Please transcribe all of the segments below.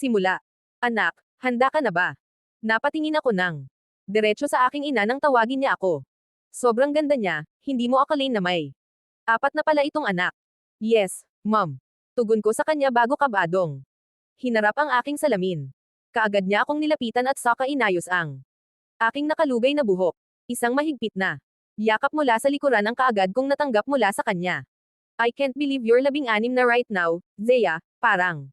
Simula. Anak, handa ka na ba? Napatingin ako ng diretso sa aking ina nang tawagin niya ako. Sobrang ganda niya, hindi mo akalain na may 4 na pala itong anak. Yes, mom. Tugon ko sa kanya bago kabadong hinarap ang aking salamin. Kaagad niya akong nilapitan at saka inayos ang aking nakalugay na buhok. Isang mahigpit na yakap mula sa likuran ang kaagad kong natanggap mula sa kanya. I can't believe you're 16 na right now, Zea, parang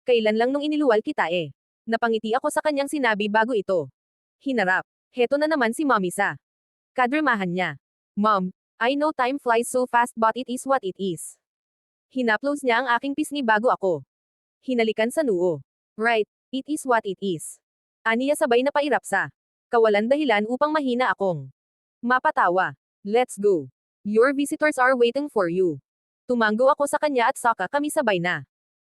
kailan lang nung iniluwal kita eh. Napangiti ako sa kanyang sinabi bago ito hinarap. Heto na naman si mommy sa kadramahan niya. Mom, I know time flies so fast but it is what it is. Hinaplos niya ang aking pisngi bago ako hinalikan sa noo. Right, it is what it is. Aniya sabay na pairap sa kawalan dahilan upang mahina akong mapatawa. Let's go. Your visitors are waiting for you. Tumanggo ako sa kanya at saka kami sabay na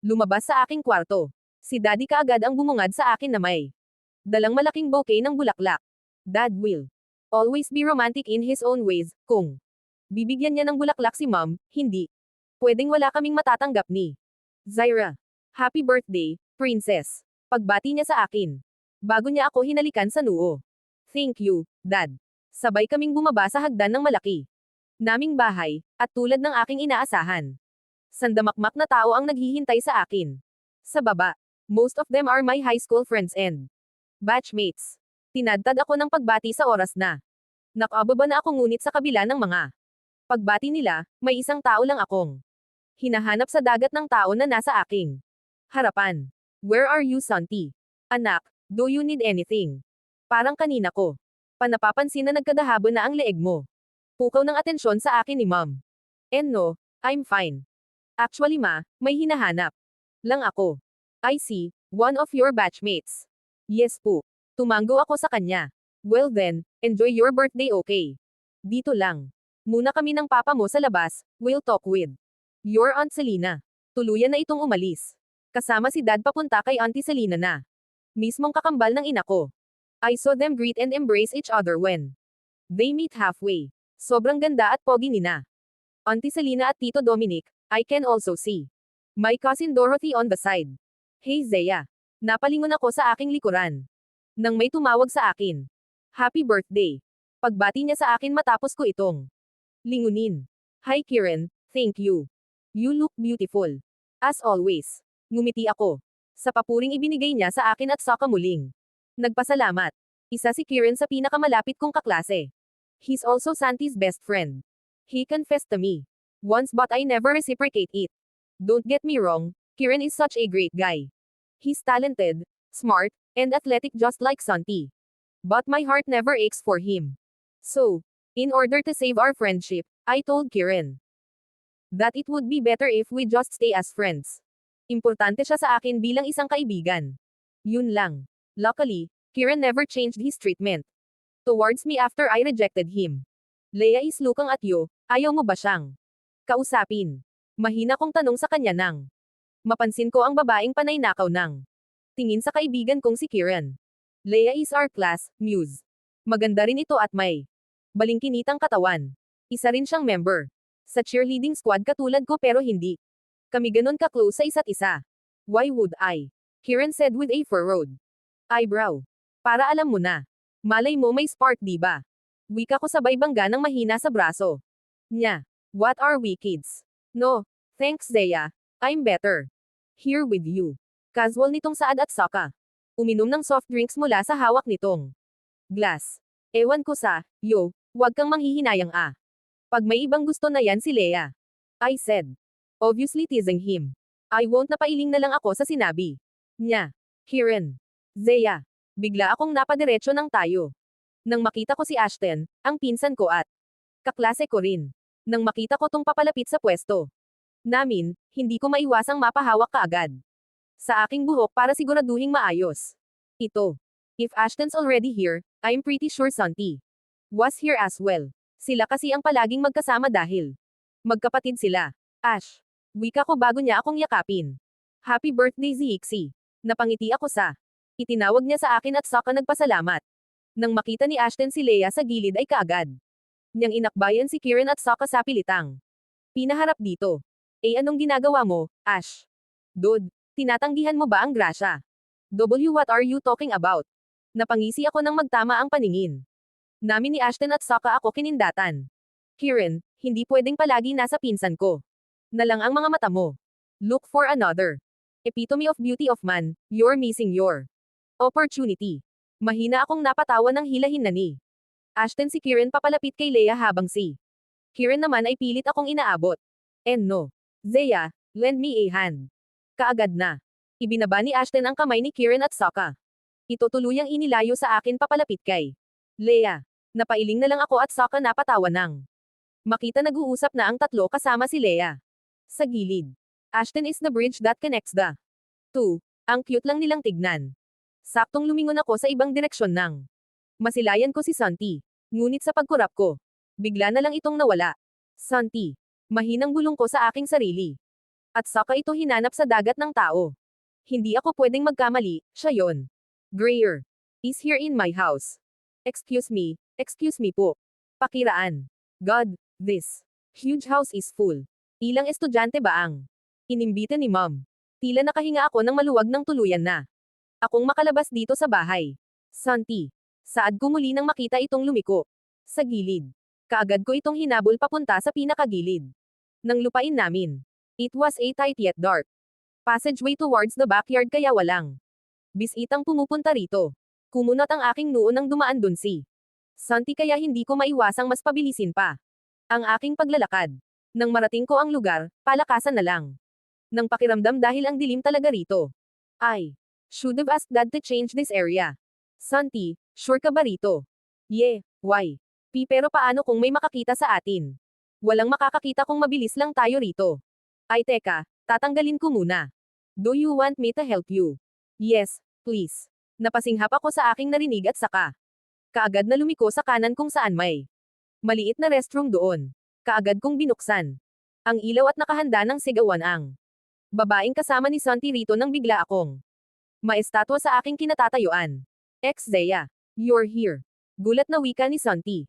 lumabas sa aking kwarto. Si Daddy kaagad ang bumungad sa akin na may dalang malaking bouquet ng bulaklak. Dad will always be romantic in his own ways. Kung bibigyan niya ng bulaklak si Mom, hindi pwedeng wala kaming matatanggap ni Zaira. Happy birthday, princess. Pagbati niya sa akin. Bago niya ako hinalikan sa noo. Thank you, Dad. Sabay kaming bumaba sa hagdan ng malaki naming bahay, at tulad ng aking inaasahan. Sandamakmak na tao ang naghihintay sa akin. Sa baba, most of them are my high school friends and batchmates. Tinadtad ako ng pagbati sa oras na nakababa na ako ngunit sa kabila ng mga pagbati nila, may isang tao lang akong hinahanap sa dagat ng tao na nasa aking harapan. Where are you, Santi? Anak, do you need anything? Parang kanina ko panapapansin na nagkadahabo na ang leeg mo. Pukaw ng atensyon sa akin ni Mom. And no, I'm fine. Actually ma, may hinahanap lang ako. I see, one of your batchmates. Yes po. Tumanggo ako sa kanya. Well then, enjoy your birthday okay? Dito lang. Muna kami ng papa mo sa labas, we'll talk with your Aunt Selena. Tuluyan na itong umalis. Kasama si Dad papunta kay Auntie Selena na mismong kakambal ng ina ko. I saw them greet and embrace each other when they meet halfway. Sobrang ganda at pogi nina Auntie Selena at Tito Dominic. I can also see my cousin Dorothy on the side. Hey Zea. Napalingon ako sa aking likuran nang may tumawag sa akin. Happy birthday. Pagbati niya sa akin matapos ko itong lingunin. Hi Kieran, thank you. You look beautiful. As always. Ngumiti ako sa papuring ibinigay niya sa akin at saka muling nagpasalamat. Isa si Kieran sa pinakamalapit kong kaklase. He's also Santi's best friend. He confessed to me once but I never reciprocate it. Don't get me wrong, Kieran is such a great guy. He's talented, smart, and athletic just like Santi. But my heart never aches for him. So, in order to save our friendship, I told Kieran that it would be better if we just stay as friends. Importante siya sa akin bilang isang kaibigan. Yun lang. Luckily, Kieran never changed his treatment towards me after I rejected him. Leia is looking at you, ayaw mo ba siyang kausapin? Mahina kong tanong sa kanya nang mapansin ko ang babaeng panay nakaw ng tingin sa kaibigan kong si Kieran. Leia is our class, muse. Maganda rin ito at may balingkinitang katawan. Isa rin siyang member sa cheerleading squad katulad ko pero hindi kami ganun ka-close sa isa't isa. Why would I? Kieran said with a furrowed eyebrow. Para alam mo na. Malay mo may spark diba? Wika ko sabay bangga ng mahina sa braso niya. What are we kids? No, thanks Zea. I'm better here with you. Casual nitong Saad at Saka. Uminom ng soft drinks mula sa hawak nitong glass. Ewan ko sa, yo, wag kang manghihinayang ah. Pag may ibang gusto na yan si Leia. I said. Obviously teasing him. I won't napailing na lang ako sa sinabi niya. Kieran. Zea. Bigla akong napadiretso ng tayo. Nang makita ko si Ashton, ang pinsan ko at kaklase ko rin. Nang makita ko tong papalapit sa pwesto namin, hindi ko maiwasang mapahawak kaagad sa aking buhok para siguraduhing maayos ito. If Ashton's already here, I'm pretty sure Santi was here as well. Sila kasi ang palaging magkasama dahil magkapatid sila. Ash. Wika ko bago niya akong yakapin. Happy birthday Zixi. Napangiti ako sa itinawag niya sa akin at saka nagpasalamat. Nang makita ni Ashton si Leia sa gilid ay kaagad niyang inakbayan si Kieran at saka sa pilitang pinaharap dito. Eh anong ginagawa mo, Ash? Dude, Tinatanggihan mo ba ang grasya? What are you talking about? Napangisi ako nang magtama ang paningin. Namin ni Ashton at Sokka ako kinindatan. Kirin, hindi pwedeng palagi nasa pinsan ko. Na lang ang mga mata mo. Look for another. Epitome of beauty of man, you're missing your opportunity. Mahina akong napatawa ng hilahin na ni Ashton si Kirin papalapit kay Leia habang si Kirin naman ay pilit akong inaabot. And no. Zeya, lend me a hand. Kaagad na. Ibinaba ni Ashton ang kamay ni Kirin at Sokka. Ito tuluyang inilayo sa akin papalapit kay Leia. Napailing na lang ako at Sokka napatawa nang makita nag-uusap na ang tatlo kasama si Leia. Sa gilid. Ashton is the bridge that connects the two. Ang cute lang nilang tignan. Saktong lumingon ako sa ibang direksyon nang masilayan ko si Santi. Ngunit sa pagkurap ko, bigla na lang itong nawala. Santi. Mahinang bulong ko sa aking sarili. At Sokka ito hinanap sa dagat ng tao. Hindi ako pwedeng magkamali, siya yon. Greer is here in my house. Excuse me po. Pakiraan. God, this huge house is full. Ilang estudyante ba ang inimbita ni Mom? Tila nakahinga ako ng maluwag ng tuluyan na akong makalabas dito sa bahay. Santi. Saad ko muli nang makita itong lumiko. Sa gilid. Kaagad ko itong hinabol papunta sa pinakagilid ng lupain namin. It was a tight yet dark passageway towards the backyard kaya walang bisitang pumupunta rito. Kumunot ang aking noo nang dumaan dun si Santi kaya hindi ko maiwasang mas pabilisin pa ang aking paglalakad. Nang marating ko ang lugar, palakasan na lang nang pakiramdam dahil ang dilim talaga rito. I should have asked Dad to change this area. Santi, sure ka ba rito? Yeah, why? Pero paano kung may makakita sa atin? Walang makakakita kung mabilis lang tayo rito. Ay teka, tatanggalin ko muna. Do you want me to help you? Yes, please. Napasinghap ako sa aking narinig at saka kaagad na lumiko sa kanan kung saan may maliit na restroom doon. Kaagad kong binuksan ang ilaw at nakahanda ng sigawan ang babaeng kasama ni Santi rito nang bigla akong maestatwa sa aking kinatatayuan. Zeya, you're here. Gulat na wika ni Santi.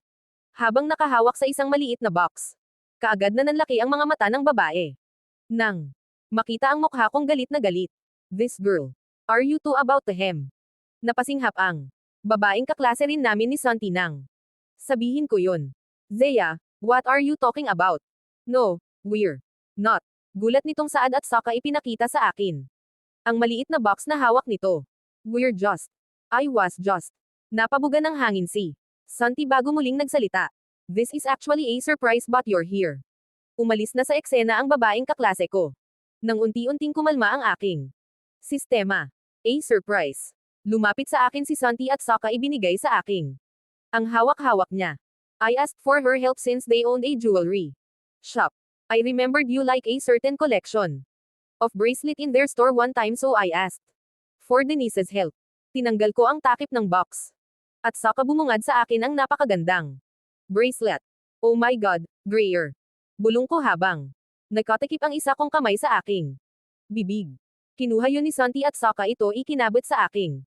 Habang nakahawak sa isang maliit na box. Kaagad na nanlaki ang mga mata ng babae. Nang makita ang mukha kong galit na galit. This girl. Are you two about to him? Napasinghap ang babaeng kaklase rin namin ni Santi nang sabihin ko yun. Zeya, what are you talking about? No, we're not. Gulat nitong Saad at Sokka ipinakita sa akin. Ang maliit na box na hawak nito. We're just. I was just. Napabuga ng hangin si Santi bago muling nagsalita. This is actually a surprise but you're here. Umalis na sa eksena ang babaeng kaklase ko. Nang unti-unting kumalma ang aking sistema. A surprise. Lumapit sa akin si Santi at Sokka ibinigay sa aking ang hawak-hawak niya. I asked for her help since they owned a jewelry shop. I remembered you like a certain collection of bracelet in their store one time so I asked for Denise's help. Tinanggal ko ang takip ng box. At Sokka bumungad sa akin ang napakagandang bracelet. Oh my God, Greer. Bulong ko habang nakatakip ang isa kong kamay sa aking bibig. Kinuha yun ni Santi at Sokka ito ikinabot sa aking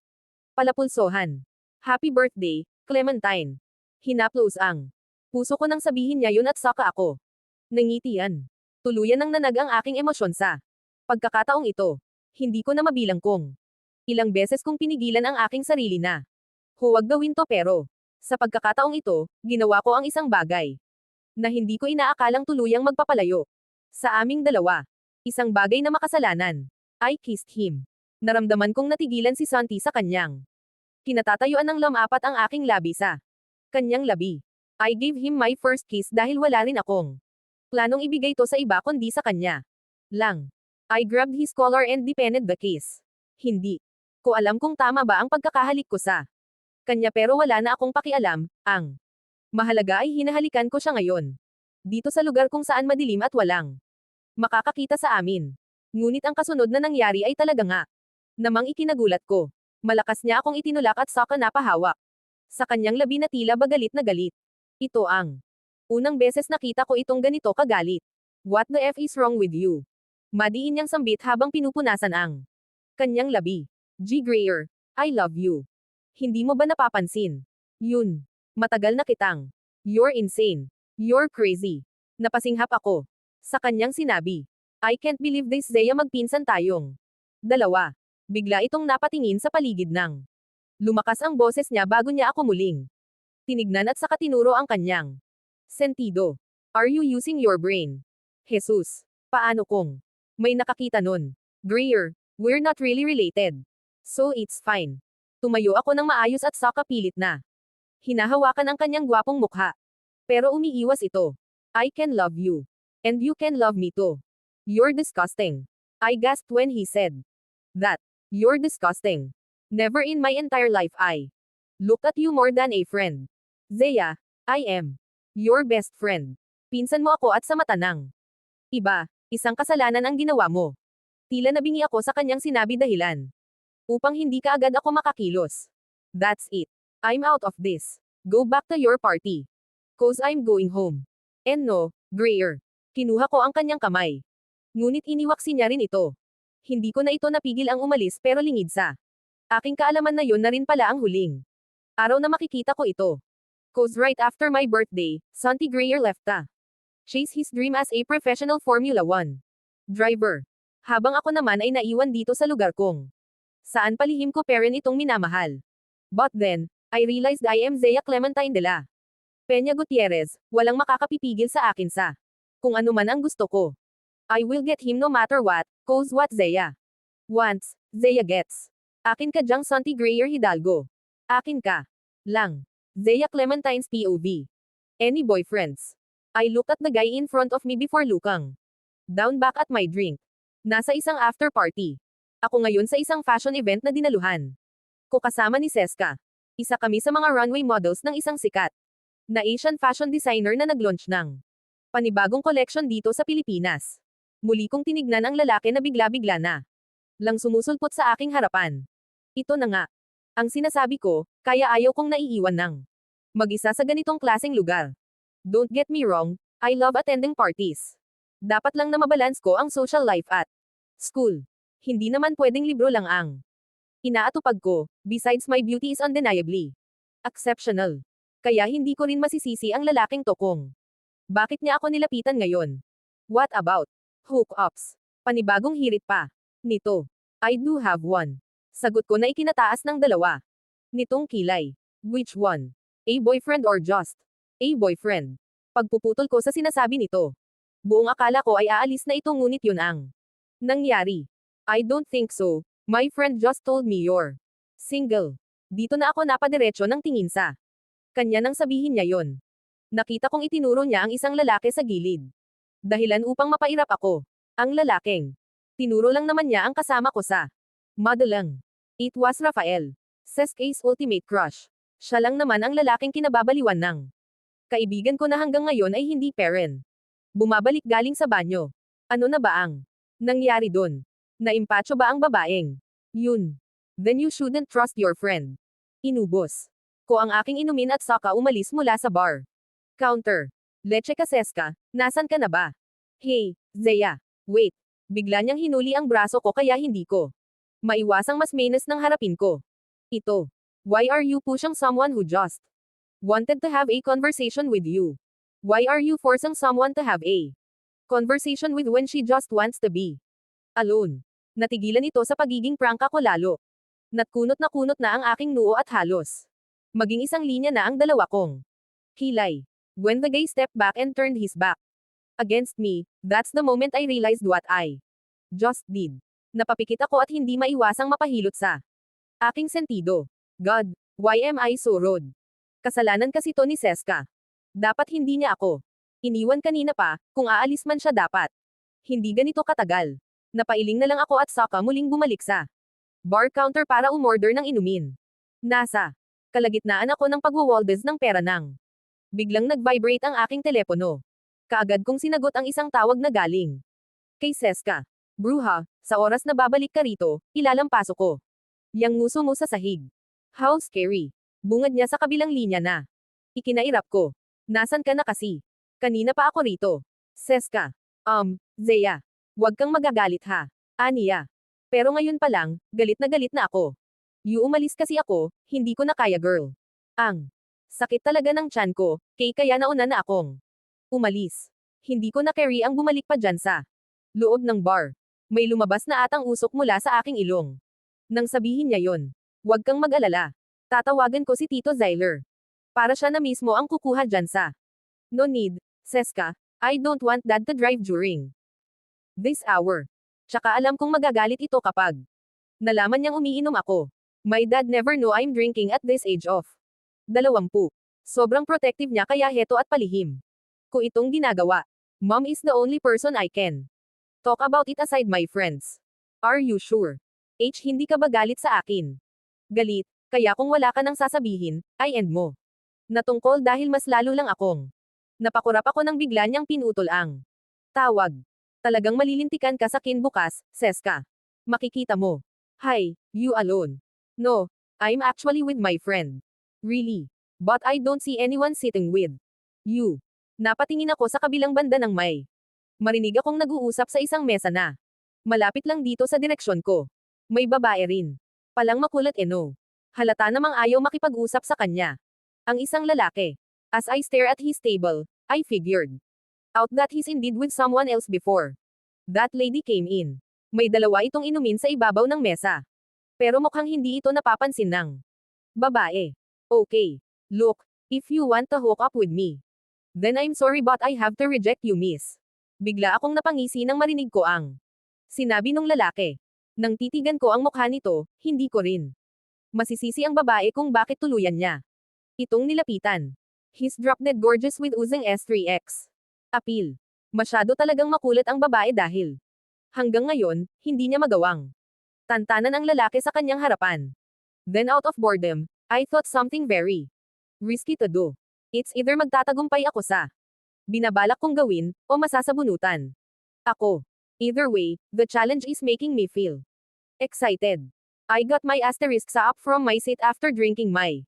palapulsohan. Happy birthday, Clementine. Hinaplos ang puso ko nang sabihin niya yun at Sokka ako. Nangitian. Tuluyan nang nanag ang aking emosyon sa pagkakataong ito. Hindi ko na mabilang kung ilang beses kong pinigilan ang aking sarili na huwag gawin to pero sa pagkakataong ito, ginawa ko ang isang bagay na hindi ko inaakalang tuluyang magpapalayo sa aming dalawa. Isang bagay na makasalanan. I kissed him. Naramdaman kong natigilan si Santi sa kanyang kinatatayuan ng lumapat ang aking labi sa kanyang labi. I gave him my first kiss dahil wala rin akong planong ibigay to sa iba kundi sa kanya lang. I grabbed his collar and deepened the kiss. Hindi ko alam kung tama ba ang pagkakahalik ko sa kanya pero wala na akong pakialam. Ang mahalaga ay hinahalikan ko siya ngayon. Dito sa lugar kung saan madilim at walang makakakita sa amin. Ngunit ang kasunod na nangyari ay talaga nga namang ikinagulat ko. Malakas niya akong itinulak at Sokka napahawak sa kanyang labi na tila ba galit na galit. Ito ang unang beses nakita ko itong ganito kagalit. What the F is wrong with you? Madiin niyang sambit habang pinupunasan ang kanyang labi. G. Greer, I love you. Hindi mo ba napapansin? Yun. Matagal na kitang. You're insane. You're crazy. Napasinghap ako sa kanyang sinabi. I can't believe this Zeya magpinsan tayong Dalawa. Bigla itong napatingin sa paligid ng. Lumakas ang boses niya bago niya ako muling. Tinignan at saka tinuro ang kanyang sentido. Are you using your brain? Jesus. Paano kung may nakakita nun? Greer, we're not really related. So it's fine. Tumayo ako ng maayos at saka pilit na. Hinahawakan ang kanyang gwapong mukha. Pero umiiwas ito. I can love you. And you can love me too. You're disgusting. I gasped when he said that. You're disgusting. Never in my entire life I looked at you more than a friend. Zaya, I am your best friend. Pinsan mo ako at sa mata ng iba, isang kasalanan ang ginawa mo. Tila nabingi ako sa kanyang sinabi dahilan. Upang hindi ka agad ako makakilos. That's it. I'm out of this. Go back to your party. Cause I'm going home. And no, Greer. Kinuha ko ang kanyang kamay. Ngunit iniwaksi niya rin ito. Hindi ko na ito napigil ang umalis pero lingid sa aking kaalaman na yon na rin pala ang huling araw na makikita ko ito. Cause right after my birthday, Santi Greer left to chase his dream as a professional Formula 1 driver. Habang ako naman ay naiwan dito sa lugar kong saan palihim ko parent itong minamahal. But then, I realized I am Zaya Clementine de la Peña Gutierrez, walang makakapipigil sa akin sa kung ano man ang gusto ko. I will get him no matter what, cause what Zaya wants, Zaya gets. Akin ka dyang Santi Greer Hidalgo. Akin ka lang. Zaya Clementine's POV. Any boyfriends? I looked at the guy in front of me before looking down back at my drink. Nasa isang after party. Ako ngayon sa isang fashion event na dinaluhan ko kasama ni Seska. Isa kami sa mga runway models ng isang sikat na Asian fashion designer na nag-launch ng panibagong collection dito sa Pilipinas. Muli kong tinignan ang lalaki na bigla-bigla na lang sumusulpot sa aking harapan. Ito na nga. Ang sinasabi ko, kaya ayaw kong naiiwan ng mag-isa sa ganitong klaseng lugar. Don't get me wrong, I love attending parties. Dapat lang na mabalance ko ang social life at school. Hindi naman pwedeng libro lang ang inaatupag ko, besides my beauty is undeniably exceptional. Kaya hindi ko rin masisisi ang lalaking to kung bakit niya ako nilapitan ngayon. What about hookups? Panibagong hirit pa nito. I do have one. Sagot ko na ikinataas ng dalawa nitong kilay. Which one? A boyfriend or just a boyfriend? Pagpuputol ko sa sinasabi nito. Buong akala ko ay aalis na ito ngunit yun ang nangyari. I don't think so. My friend just told me you're single. Dito na ako napadiretso ng tingin sa kanya nang sabihin niya yon. Nakita kong itinuro niya ang isang lalaki sa gilid. Dahilan upang mapairap ako. Ang lalaking tinuro lang naman niya ang kasama ko sa modeling. It was Rafael. Seska's ultimate crush. Siya lang naman ang lalaking kinababaliwan ng kaibigan ko na hanggang ngayon ay hindi parent. Bumabalik galing sa banyo. Ano na ba ang nangyari dun? Naimpatso ba ang babaeng yun? Then you shouldn't trust your friend. Inubos ko ang aking inumin at saka umalis mula sa bar counter. Leche ka Seska, nasan ka na ba? Hey, Zaya. Wait. Bigla niyang hinuli ang braso ko kaya hindi ko maiwasang mas mainas ng harapin ko. Ito. Why are you pushing someone who just wanted to have a conversation with you? Why are you forcing someone to have a conversation with when she just wants to be alone? Natigilan ito sa pagiging prangka ko lalo. Natkunot na ang aking noo at halos maging isang linya na ang dalawa kong kilay. When the guy stepped back and turned his back against me, that's the moment I realized what I just did. Napapikit ako at hindi maiwasang mapahilot sa aking sentido. God, why am I so rude? Kasalanan kasi to ni Seska. Dapat hindi niya ako iniwan kanina pa, kung aalis man siya dapat. Hindi ganito katagal. Napailing na lang ako at saka muling bumalik sa bar counter para umorder ng inumin. Nasa kalagitnaan ako ng pagwawaldes ng pera ng biglang nag-vibrate ang aking telepono. Kaagad kong sinagot ang isang tawag na galing kay Seska. Bruha, sa oras na babalik ka rito, ilalampaso ko yang nguso mo sa sahig. How scary. Bungad niya sa kabilang linya na. Ikinairap ko. Nasan ka na kasi? Kanina pa ako rito. Seska. Zaya. Huwag kang magagalit ha. Aniya. Pero ngayon pa lang, galit na ako. Umalis kasi ako, hindi ko na kaya girl. Ang sakit talaga ng tiyan ko, kaya nauna na akong umalis. Hindi ko na carry ang bumalik pa dyan sa loob ng bar. May lumabas na atang usok mula sa aking ilong. Nang sabihin niya yon, huwag kang mag-alala. Tatawagan ko si Tito Zyler. Para siya na mismo ang kukuha dyan sa. No need, Seska. I don't want dad to drive during this hour. Tsaka alam kong magagalit ito kapag nalaman niyang umiinom ako. My dad never knew I'm drinking at this age of 20. Sobrang protective niya kaya heto at palihim ko itong ginagawa. Mom is the only person I can talk about it aside my friends. Are you sure? Hindi ka ba galit sa akin? Galit, kaya kung wala ka nang sasabihin, I end mo. Natungkol dahil mas lalo lang akong napakurap ako nang bigla niyang pinutol ang tawag. Talagang malilintikan ka sa kinbukas, Seska. Makikita mo. Hi, you alone. No, I'm actually with my friend. Really? But I don't see anyone sitting with you. Napatingin ako sa kabilang banda ng may marinig akong nag-uusap sa isang mesa na malapit lang dito sa direksyon ko. May babae rin. Palang makulat no. Halata namang ayaw makipag-usap sa kanya. Ang isang lalaki. As I stare at his table, I figured out that he's indeed with someone else before that lady came in. May dalawa itong inumin sa ibabaw ng mesa. Pero mukhang hindi ito napapansin ng babae. Okay. Look, if you want to hook up with me, then I'm sorry but I have to reject you, miss. Bigla akong napangisi nang marinig ko ang sinabi nung lalaki. Nang titigan ko ang mukha nito, hindi ko rin masisisi ang babae kung bakit tuluyan niya itong nilapitan. He's drop-dead gorgeous with oozing S3X appeal. Masyado talagang makulit ang babae dahil hanggang ngayon, hindi niya magawang tantanan ang lalaki sa kanyang harapan. Then out of boredom, I thought something very risky to do. It's either magtatagumpay ako sa binabalak kong gawin, o masasabunutan ako. Either way, the challenge is making me feel excited. I got my asterisks up from my seat after drinking my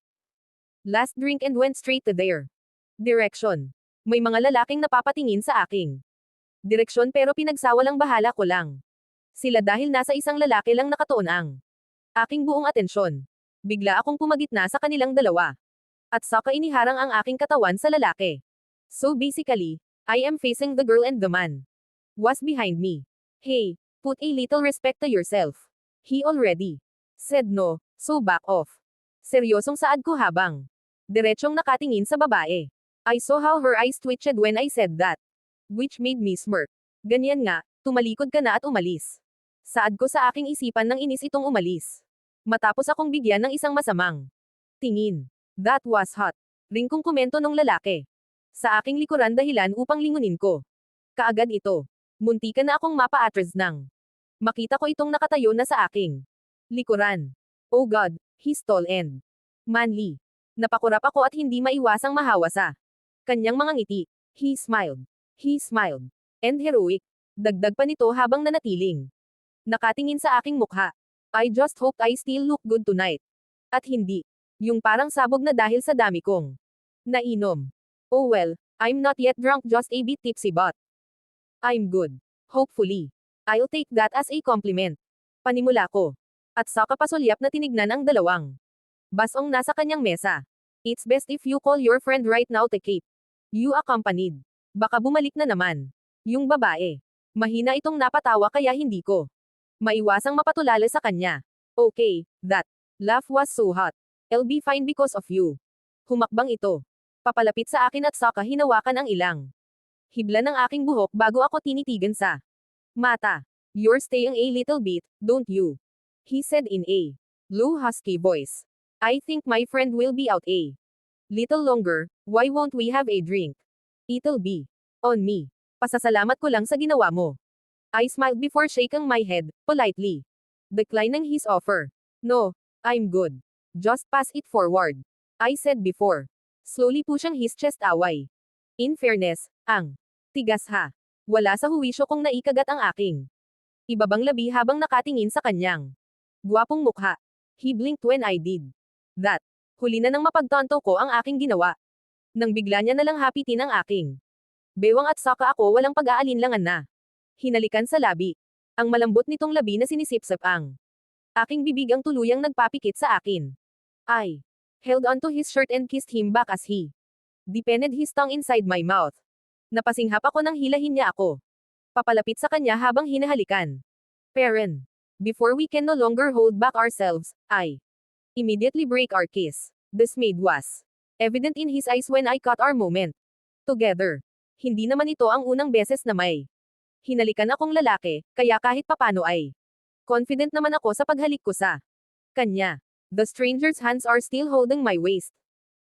last drink and went straight to their direction. May mga lalaking napapatingin sa aking direksyon pero pinagsawalang bahala ko lang sila dahil nasa isang lalaki lang nakatuon ang aking buong atensyon. Bigla akong pumagitna sa kanilang dalawa. At saka iniharang ang aking katawan sa lalaki. So basically, I am facing the girl and the man was behind me. Hey, put a little respect to yourself. He already said no, so back off. Seryosong saad ko habang diretsyong nakatingin sa babae. I saw how her eyes twitched when I said that, which made me smirk. Ganyan nga, tumalikod ka na at umalis. Saad ko sa aking isipan nang inis itong umalis. Matapos akong bigyan ng isang masamang tingin. That was hot. Ring kong komento nung lalaki. Sa aking likuran dahilan upang lingunin ko. Kaagad ito. Muntikan na akong mapa-atras nang makita ko itong nakatayo na sa aking likuran. Oh God, he's tall and manly. Napakurap ako at hindi maiwasang mahawa sa kanyang mga ngiti. He smiled. He smiled. And heroic. Dagdag pa nito habang nanatiling nakatingin sa aking mukha. I just hoped I still look good tonight. At hindi. Yung parang sabog na dahil sa dami kong nainom. Oh well, I'm not yet drunk, just a bit tipsy but I'm good. Hopefully. I'll take that as a compliment. Panimula ko. At saka pasulyap na tinignan ang dalawang basong nasa kanyang mesa. It's best if you call your friend right now to keep you accompanied. Baka bumalik na naman yung babae. Mahina itong napatawa kaya hindi ko maiwasang mapatulala sa kanya. Okay, that laugh was so hot. I'll be fine because of you. Humakbang ito. Papalapit sa akin at saka hinawakan ang ilang hibla ng aking buhok bago ako tinitigan sa mata. You're staying a little bit, don't you? He said in a low husky voice. I think my friend will be out a little longer, why won't we have a drink? It'll be on me. Pasasalamat ko lang sa ginawa mo. I smiled before shaking my head, politely declining his offer. No, I'm good. Just pass it forward. I said before. Slowly pushing his chest away. In fairness, ang tigas ha. Wala sa huwisyo kong naikagat ang aking ibabang labi habang nakatingin sa kanyang gwapong mukha. He blinked when I did that. Huli na nang mapagtanto ko ang aking ginawa. Nang bigla niya nalang hapitin ang aking bewang at saka ako walang pag-aalinlangan na hinalikan sa labi. Ang malambot nitong labi na sinisipsip ang aking bibig ang tuluyang nagpapikit sa akin. I held onto his shirt and kissed him back as he deepened his tongue inside my mouth. Napasinghap ako nang hilahin niya ako papalapit sa kanya habang hinahalikan. Perrin. Before we can no longer hold back ourselves, I immediately break our kiss. Dismayed was evident in his eyes when I caught our moment together. Hindi naman ito ang unang beses na may hinalikan akong lalaki, kaya kahit papano ay confident naman ako sa paghalik ko sa kanya. The stranger's hands are still holding my waist,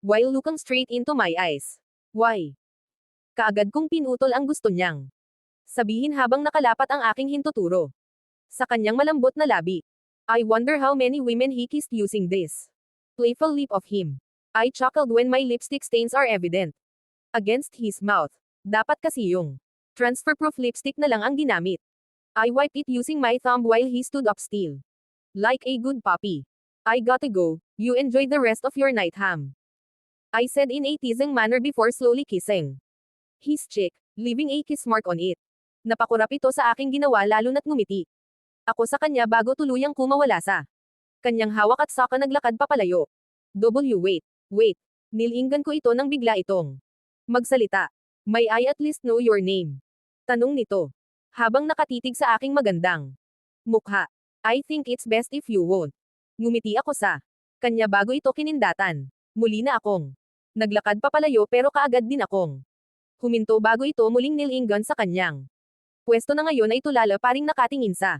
while looking straight into my eyes. Why? Kaagad kong pinutol ang gusto niyang sabihin habang nakalapat ang aking hintuturo sa kanyang malambot na labi. I wonder how many women he kissed using this playful lip of him. I chuckled when my lipstick stains are evident against his mouth. Dapat kasi yung transfer-proof lipstick na lang ang ginamit. I wiped it using my thumb while he stood up still. Like a good puppy. I gotta go, you enjoy the rest of your night, Ham. I said in a teasing manner before slowly kissing his cheek, leaving a kiss mark on it. Napakurap ito sa aking ginawa lalo na't ngumiti ako sa kanya bago tuluyang kumawala sa kanyang hawak at saka naglakad papalayo. Wait. Nilinggan ko ito nang bigla itong magsalita. May I at least know your name? Tanong nito. Habang nakatitig sa aking magandang mukha. I think it's best if you won't. Ngumiti ako sa kanya bago ito kinindatan. Muli na akong naglakad papalayo pero kaagad din akong huminto bago ito muling nilinggan sa kanyang pwesto na ngayon ay tulala paring nakatingin sa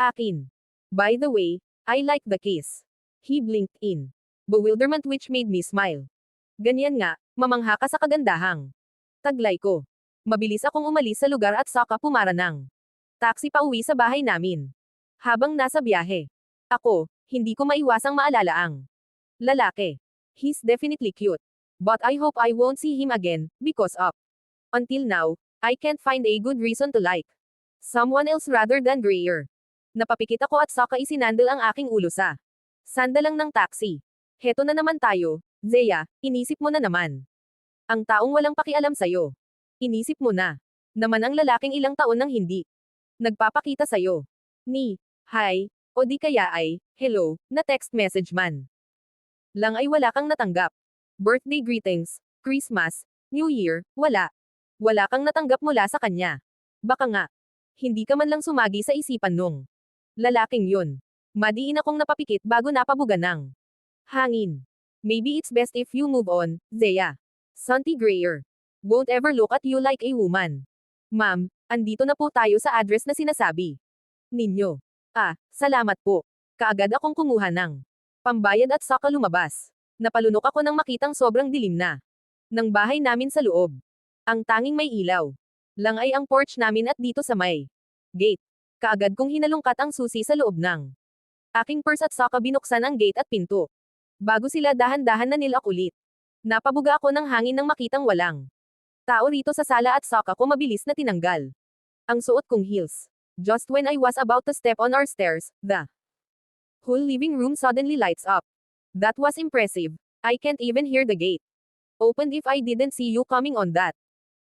akin. By the way, I like the kiss. He blinked in bewilderment which made me smile. Ganyan nga, mamangha ka sa kagandahang taglay ko. Mabilis akong umalis sa lugar at saka pumara ng taxi pauwi sa bahay namin. Habang nasa biyahe, ako, hindi ko maiwasang maalala ang lalaki. He's definitely cute. But I hope I won't see him again, because until now, I can't find a good reason to like someone else rather than Greer. Napapikit ako at saka isinandal ang aking ulo sa sandalang ng taxi. Heto na naman tayo, Zeya, inisip mo na naman. Ang taong walang pakialam sa'yo. Inisip mo na naman ang lalaking ilang taon nang hindi nagpapakita sa'yo. Ni, hi, o di kaya ay, hello, na text message man. Lang ay wala kang natanggap. Birthday greetings, Christmas, New Year, wala. Wala kang natanggap mula sa kanya. Baka nga, hindi ka man lang sumagi sa isipan nung lalaking yun. Madiin akong napapikit bago napabugan ng hangin. Maybe it's best if you move on, Zeya. Santi Greer. Won't ever look at you like a woman. Ma'am, andito na po tayo sa address na sinasabi ninyo. Salamat po. Kaagad akong kumuha ng pambayad at saka lumabas. Napalunok ako nang makitang sobrang dilim na ng bahay namin sa loob. Ang tanging may ilaw lang ay ang porch namin at dito sa may gate. Kaagad kong hinalungkat ang susi sa loob ng aking purse at saka binuksan ang gate at pinto. Bago sila dahan-dahan na nilak ulit. Napabuga ako ng hangin nang makitang walang tao rito sa sala at saka ko mabilis na tinanggal ang suot kong heels. Just when I was about to step on our stairs, the whole living room suddenly lights up. That was impressive. I can't even hear the gate opened if I didn't see you coming on that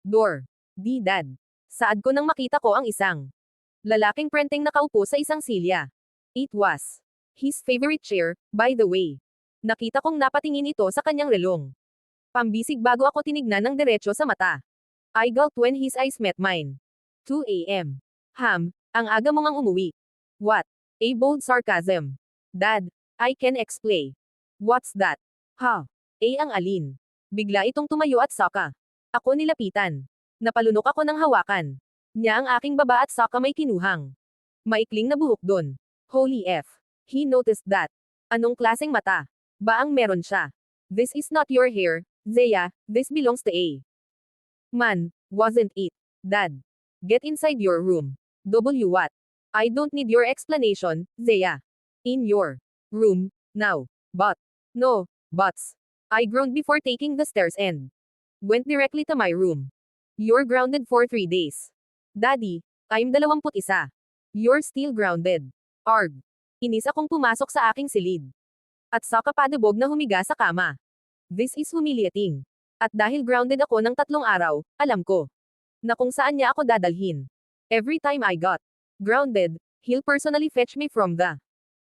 door. Dad. Saad ko nang makita ko ang isang lalaking prenteng nakaupo sa isang silya. It was his favorite chair, by the way. Nakita kong napatingin ito sa kanyang relong. Pambisig bago ako tinignan ng diretso sa mata. I gulped when his eyes met mine. 2 a.m. Ham, ang aga mo ngang umuwi. What? A bold sarcasm. Dad, I can explain. What's that? Ang alin? Bigla itong tumayo at saka ako nilapitan. Napalunok ako ng hawakan niya ang aking baba at saka may kinuhang maikling na buhok doon. Holy F. He noticed that. Anong klaseng mata ba ang meron siya? This is not your hair, Zeya, this belongs to a man, wasn't it? Dad. Get inside your room. What? I don't need your explanation, Zeya. In your room, now. But. No, buts. I groaned before taking the stairs and went directly to my room. You're grounded for 3 days. Daddy, I'm 21. You're still grounded. Arg. Inis akong pumasok sa aking silid. At saka padubog na humiga sa kama. This is humiliating. At dahil grounded ako ng 3 araw, alam ko na kung saan niya ako dadalhin. Every time I got grounded, he'll personally fetch me from the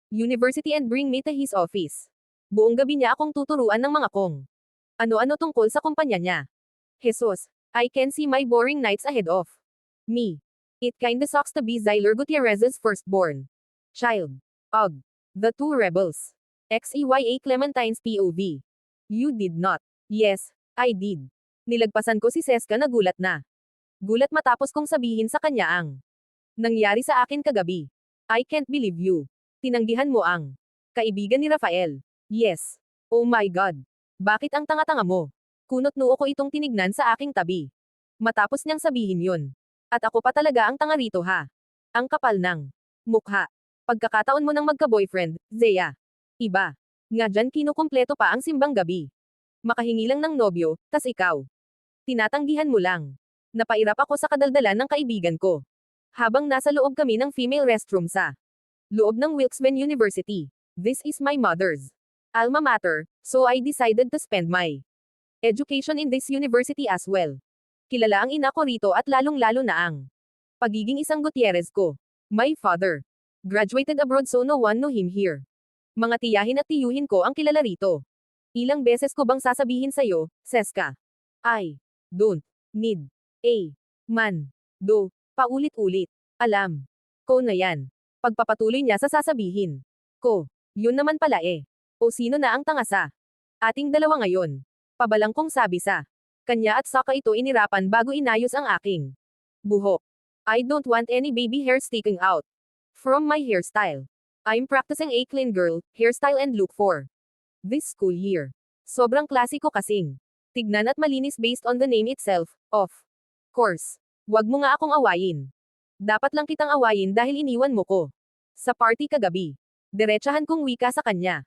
university and bring me to his office. Buong gabi niya akong tuturuan ng mga kong ano-ano tungkol sa kumpanya niya. Jesus, I can see my boring nights ahead of me. It kinda sucks to be Zyler Gutierrez's firstborn child. Ugh. The two rebels. XEYA Clementine's POV. You did not. Yes, I did. Nilagpasan ko si Seska na gulat na. Gulat matapos kong sabihin sa kanya ang nangyari sa akin kagabi. I can't believe you. Tinanggihan mo ang kaibigan ni Rafael. Yes. Oh my God. Bakit ang tanga-tanga mo? Kunot noo ko itong tinignan sa aking tabi. Matapos niyang sabihin yun. At ako pa talaga ang tanga rito ha. Ang kapal ng mukha. Pagkakataon mo ng magka-boyfriend, Zea. Iba. Nga dyan kinukumpleto pa ang simbang gabi. Makahingi lang ng nobyo, tas ikaw. Tinatanggihan mo lang. Napairap ako sa kadaldalan ng kaibigan ko. Habang nasa loob kami ng female restroom sa loob ng Wilkesman University. This is my mother's alma mater, so I decided to spend my education in this university as well. Kilala ang ina ko rito at lalong-lalo na ang pagiging isang Gutierrez ko. My father graduated abroad so no one knew him here. Mga tiyahin at tiyuhin ko ang kilala rito. Ilang beses ko bang sasabihin sa'yo, Seska? I don't need a man. Do. Paulit-ulit. Alam ko na yan. Pagpapatuloy niya sa sasabihin ko. Yun naman pala eh. O sino na ang tanga sa ating dalawa ngayon? Pabalang kong sabi sa kanya at saka ito inirapan bago inayos ang aking buhok. I don't want any baby hair sticking out from my hairstyle. I'm practicing a clean girl hairstyle and look for this school year. Sobrang klasiko kasing tignan at malinis based on the name itself, of course. Wag mo nga akong awayin. Dapat lang kitang awayin dahil iniwan mo ko sa party kagabi. Diretsahan kong wika sa kanya.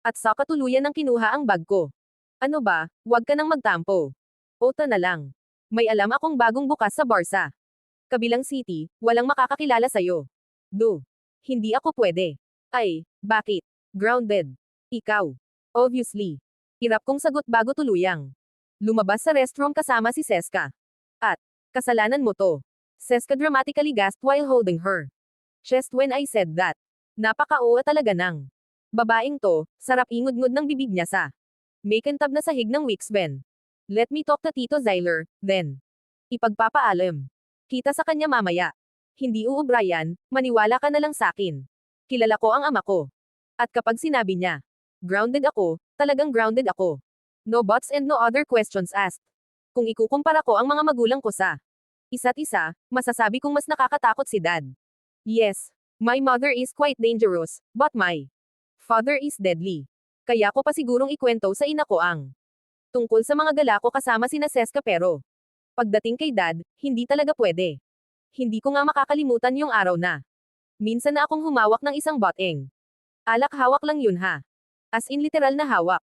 At saka tuluyan ng kinuha ang bag ko. Ano ba, wag ka nang magtampo. Ota na lang. May alam akong bagong bukas sa Barca. Kabilang city, walang makakakilala sa'yo. Do. Hindi ako pwede. Ay, bakit? Grounded. Ikaw. Obviously. Hirap kong sagot bago tuluyang lumabas sa restroom kasama si Seska. At, kasalanan mo to. Seska dramatically gasped while holding her chest when I said that. Napaka-uwa talaga ng babaeng to, sarap ingod-ngod ng bibig niya sa may kantab na sahig ng Wixben. Let me talk to Tito Zyler, then. Ipagpapaalam kita sa kanya mamaya. Hindi uubra yan, maniwala ka na lang sakin. Kilala ko ang ama ko. At kapag sinabi niya, grounded ako, talagang grounded ako. No buts and no other questions asked. Kung ikukumpara ko ang mga magulang ko sa isa't isa, masasabi kong mas nakakatakot si Dad. Yes, my mother is quite dangerous, but my father is deadly. Kaya ko pa sigurong ikwento sa ina ko ang tungkol sa mga gala ko kasama sina Seska pero pagdating kay Dad, hindi talaga pwede. Hindi ko nga makakalimutan yung araw na minsan na akong humawak ng isang boteng. Alak hawak lang yun ha. As in literal na hawak.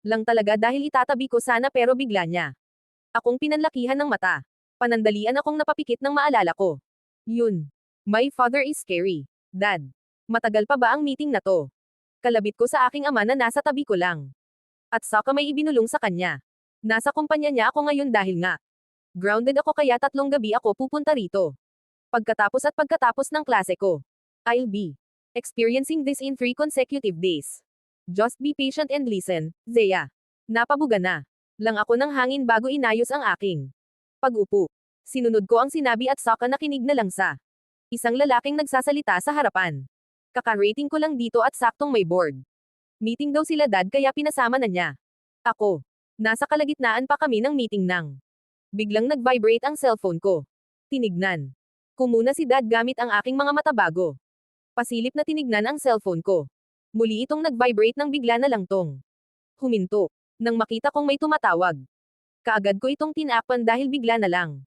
Lang talaga dahil itatabi ko sana pero bigla niya akong pinanlakihan ng mata. Panandalian akong napapikit ng maalala ko. Yun. My father is scary. Dad. Matagal pa ba ang meeting na to? Kalabit ko sa aking ama na nasa tabi ko lang. At saka may ibinulong sa kanya. Nasa kumpanya niya ako ngayon dahil nga grounded ako kaya 3 gabi ako pupunta rito. Pagkatapos ng klase ko. I'll be experiencing this in 3 consecutive days. Just be patient and listen, Zea. Napabuga na lang ako ng hangin bago inayos ang aking pag-upo. Sinunod ko ang sinabi at saka nakinig na lang sa isang lalaking nagsasalita sa harapan. Kaka-rating ko lang dito at saktong may board meeting daw sila Dad kaya pinasama na niya ako. Nasa kalagitnaan pa kami ng meeting nang biglang nag-vibrate ang cellphone ko. Tinignan ko muna si Dad gamit ang aking mga mata bago pasilip na tinignan ang cellphone ko. Muli itong nag-vibrate nang bigla na lang tong huminto. Nang makita kong may tumatawag. Kaagad ko itong tinakpan dahil bigla na lang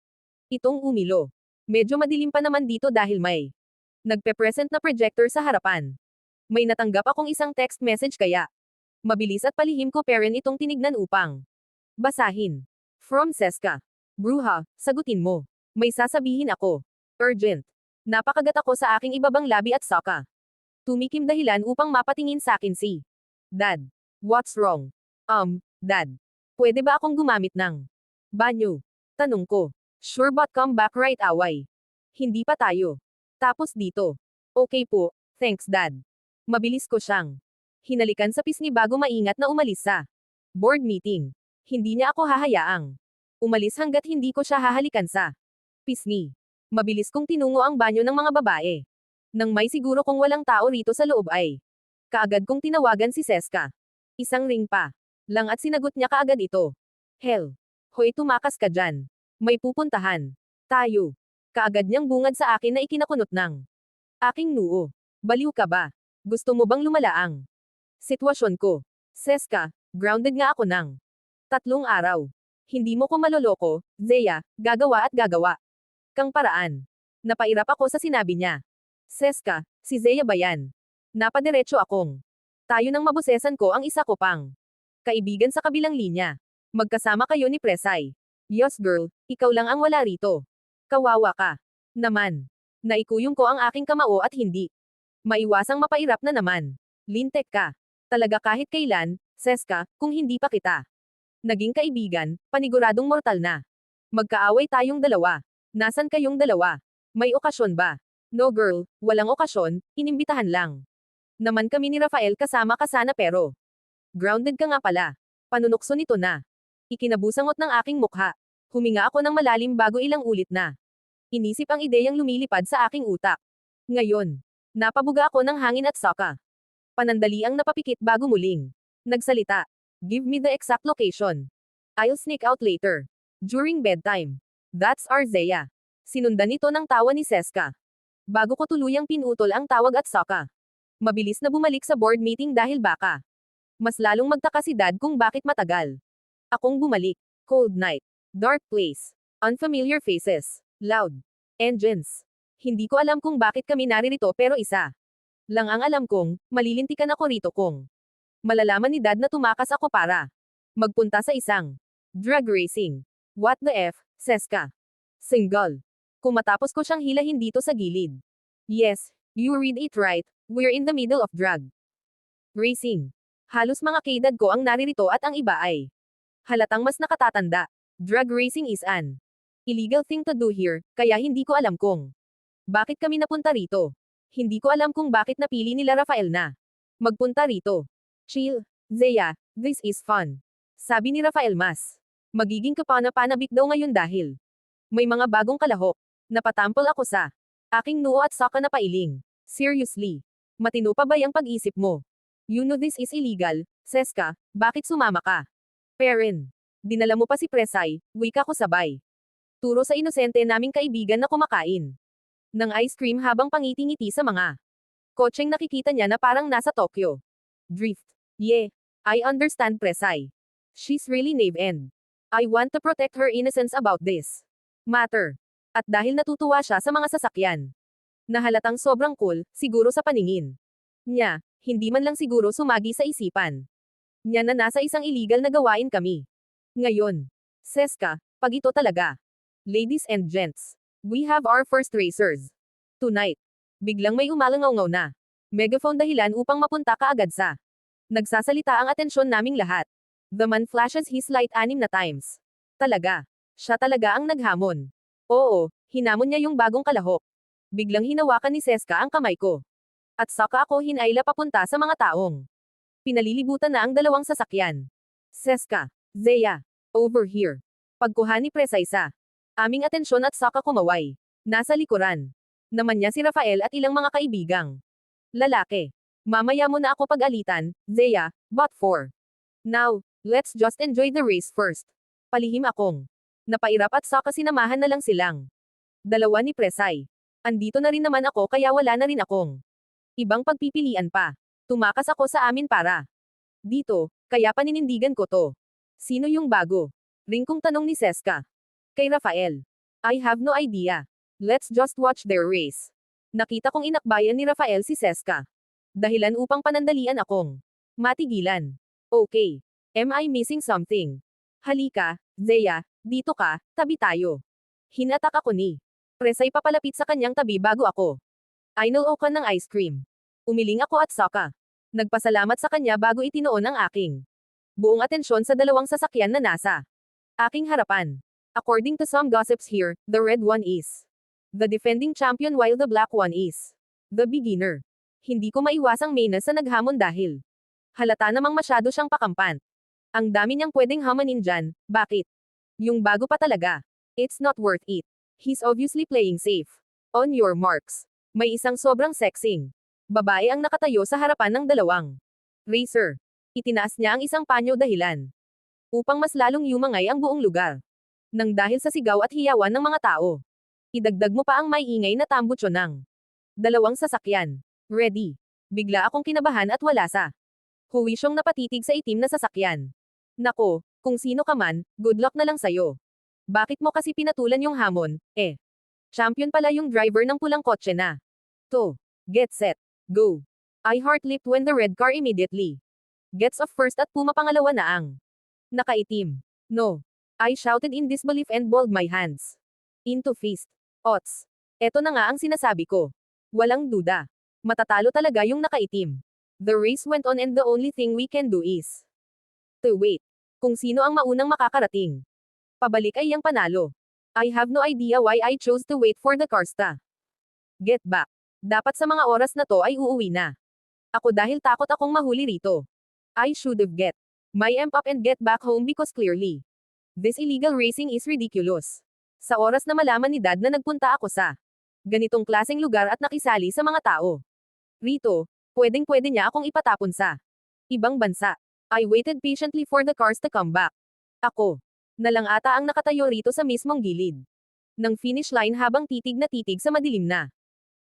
itong umilo. Medyo madilim pa naman dito dahil may nagpe-present na projector sa harapan. May natanggap akong isang text message kaya mabilis at palihim ko parent itong tinignan upang basahin. From Seska. Bruha, sagutin mo. May sasabihin ako. Urgent. Napakagat ako sa aking ibabang labi at saka. Tumikim dahilan upang mapatingin sa akin si Dad. What's wrong? Dad. Pwede ba akong gumamit ng banyo? Tanong ko. Sure but come back right away. Hindi pa tayo tapos dito. Okay po, thanks Dad. Mabilis ko siyang hinalikan sa pisngi bago maingat na umalis sa board meeting. Hindi niya ako hahayaang umalis hanggat hindi ko siya hahalikan sa pisngi. Mabilis kong tinungo ang banyo ng mga babae. Nang may siguro kung walang tao rito sa loob ay. Kaagad kong tinawagan si Seska. Isang ring pa. Lang at sinagot niya kaagad ito. Hell. Hoy, tumakas ka dyan. May pupuntahan. Tayo. Kaagad niyang bungad sa akin na ikinakunot ng aking noo. Baliw ka ba? Gusto mo bang lumalaang sitwasyon ko? Seska, grounded nga ako ng 3 araw. Hindi mo ko maloloko, Zeya, gagawa at gagawa kang paraan. Napairap ako sa sinabi niya. Seska, si Zeya ba yan? Napadiretso akong. Tayo nang mabusesan ko ang isa ko pang kaibigan sa kabilang linya. Magkasama kayo ni Presay. Yes girl, ikaw lang ang wala rito. Kawawa ka. Naman. Naikuyong ko ang aking kamao at hindi maiwasang mapairap na naman. Lintek ka. Talaga kahit kailan, Seska, kung hindi pa kita naging kaibigan, paniguradong mortal na. Magkaaway tayong dalawa. Nasan kayong dalawa? May okasyon ba? No girl, walang okasyon, inimbitahan lang. Naman kami ni Rafael kasama ka sana pero. Grounded ka nga pala. Panunukso nito na. Ikinabusangot ng aking mukha. Huminga ako ng malalim bago ilang ulit na. Inisip ang ideyang lumilipad sa aking utak. Ngayon, napabuga ako ng hangin at saka. Panandaliang napapikit bago muling nagsalita. Give me the exact location. I'll sneak out later. During bedtime. That's our Zeya. Sinundan ito ng tawa ni Seska. Bago ko tuluyang pinutol ang tawag at saka. Mabilis na bumalik sa board meeting dahil baka. Mas lalong magtaka si Dad kung bakit matagal. Akong bumalik. Cold night. Dark place. Unfamiliar faces. Loud. Engines. Hindi ko alam kung bakit kami naririto pero isa lang ang alam kong, malilintikan ako rito kung malalaman ni Dad na tumakas ako para magpunta sa isang drag racing. What the F, Seska? Single. Kung matapos ko siyang hilahin dito sa gilid. Yes, you read it right, we're in the middle of drag racing. Halos mga kaedad ko ang naririto at ang iba ay halatang mas nakatatanda. Drag racing is an illegal thing to do here, kaya hindi ko alam kung bakit kami napunta rito. Hindi ko alam kung bakit napili nila Rafael na magpunta rito. Chill, Zeya, this is fun. Sabi ni Rafael mas. Magiging kapana-panabik daw ngayon dahil may mga bagong kalahok. Napatampol ako sa aking noo at saka na pailing. Seriously. Matino pa ba yung pag-isip mo? You know this is illegal, Seska, bakit sumama ka? Perrin. Dinala mo pa si Presay, wika ko sabay. Turo sa inosente naming kaibigan na kumakain ng ice cream habang pangiti-ngiti sa mga kotseng nakikita niya na parang nasa Tokyo Drift. Yeah, I understand Presay. She's really naive and I want to protect her innocence about this matter. At dahil natutuwa siya sa mga sasakyan na halatang sobrang cool, siguro sa paningin niya, hindi man lang siguro sumagi sa isipan niya na nasa isang illegal na gawain kami. Ngayon, Seska, pag ito talaga. Ladies and gents, we have our first racers. Tonight. Biglang may umalangaw na megaphone dahilan upang mapunta kaagad sa nagsasalita ang atensyon naming lahat. The man flashes his light 6 na times. Talaga. Siya talaga ang naghamon. Oo, hinamon niya yung bagong kalahok. Biglang hinawakan ni Seska ang kamay ko. At saka ako hinayla papunta sa mga taong pinalilibutan na ang dalawang sasakyan. Seska, Zeya, over here. Pagkuha ni Presay sa aming atensyon at saka kumaway. Nasa likuran naman niya si Rafael at ilang mga kaibigang lalaki. Mamaya mo na ako pag-alitan, Zeya, but for now, let's just enjoy the race first. Palihim akong napairap at saka sinamahan na lang silang dalawa ni Presay. Andito na rin naman ako kaya wala na rin akong ibang pagpipilian pa. Tumakas ako sa amin para dito, kaya paninindigan ko to. Sino yung bago? Ring kong tanong ni Seska. Kay Rafael. I have no idea. Let's just watch their race. Nakita kong inakbayan ni Rafael si Seska. Dahilan upang panandalian akong matigilan. Okay. Am I missing something? Halika, Zeya, dito ka, tabi tayo. Hinatak ako ni Presay papalapit sa kanyang tabi bago ako ainulookan ng ice cream. Umiling ako at saka nagpasalamat sa kanya bago itinoon ang aking buong atensyon sa dalawang sasakyan na nasa aking harapan. According to some gossips here, the red one is the defending champion while the black one is the beginner. Hindi ko maiwasang mainas sa naghamon dahil halata namang masyado siyang pakampant. Ang dami niyang pwedeng hamanin dyan, bakit? Yung bago pa talaga. It's not worth it. He's obviously playing safe. On your marks. May isang sobrang sexing babae ang nakatayo sa harapan ng dalawang racer. Itinaas niya ang isang panyo dahilan upang mas lalong yumangay ang buong lugar. Nang dahil sa sigaw at hiyawan ng mga tao. Idagdag mo pa ang may ingay na tambutso ng dalawang sasakyan. Ready. Bigla akong kinabahan at wala sa huwisyong napatitig sa itim na sasakyan. Nako, kung sino ka man, good luck na lang sayo. Bakit mo kasi pinatulan yung hamon, eh? Champion pala yung driver ng pulang kotse na. To. Get set. Go. I heart leaped when the red car immediately gets off first at pumapangalawa na ang nakaitim. No. I shouted in disbelief and balled my hands into fist. Ots. Eto na nga ang sinasabi ko. Walang duda. Matatalo talaga yung nakaitim. The race went on and the only thing we can do is to wait. Kung sino ang maunang makakarating. Pabalik ay yang panalo. I have no idea why I chose to wait for the cars to get back. Dapat sa mga oras na to ay uuwi na. Ako dahil takot akong mahuli rito. I should have get my amp up and get back home because clearly this illegal racing is ridiculous. Sa oras na malaman ni Dad na nagpunta ako sa ganitong klaseng lugar at nakisali sa mga tao rito, pwedeng-pwede niya akong ipatapon sa ibang bansa. I waited patiently for the cars to come back. Ako na lang ata ang nakatayo rito sa mismong gilid ng finish line habang titig na titig sa madilim na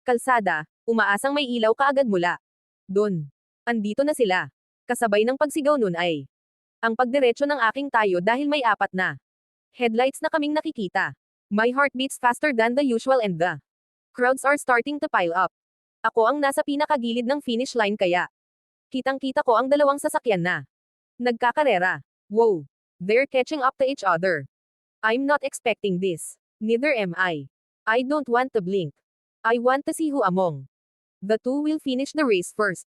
kalsada, umaasang may ilaw kaagad mula doon. Andito na sila. Kasabay ng pagsigaw nun ay ang pagdiretso ng aking tayo dahil may apat na headlights na kaming nakikita. My heart beats faster than the usual and the crowds are starting to pile up. Ako ang nasa pinakagilid ng finish line kaya kitang-kita ko ang dalawang sasakyan na nagkakarera. Wow! They're catching up to each other. I'm not expecting this. Neither am I. I don't want to blink. I want to see who among the two will finish the race first.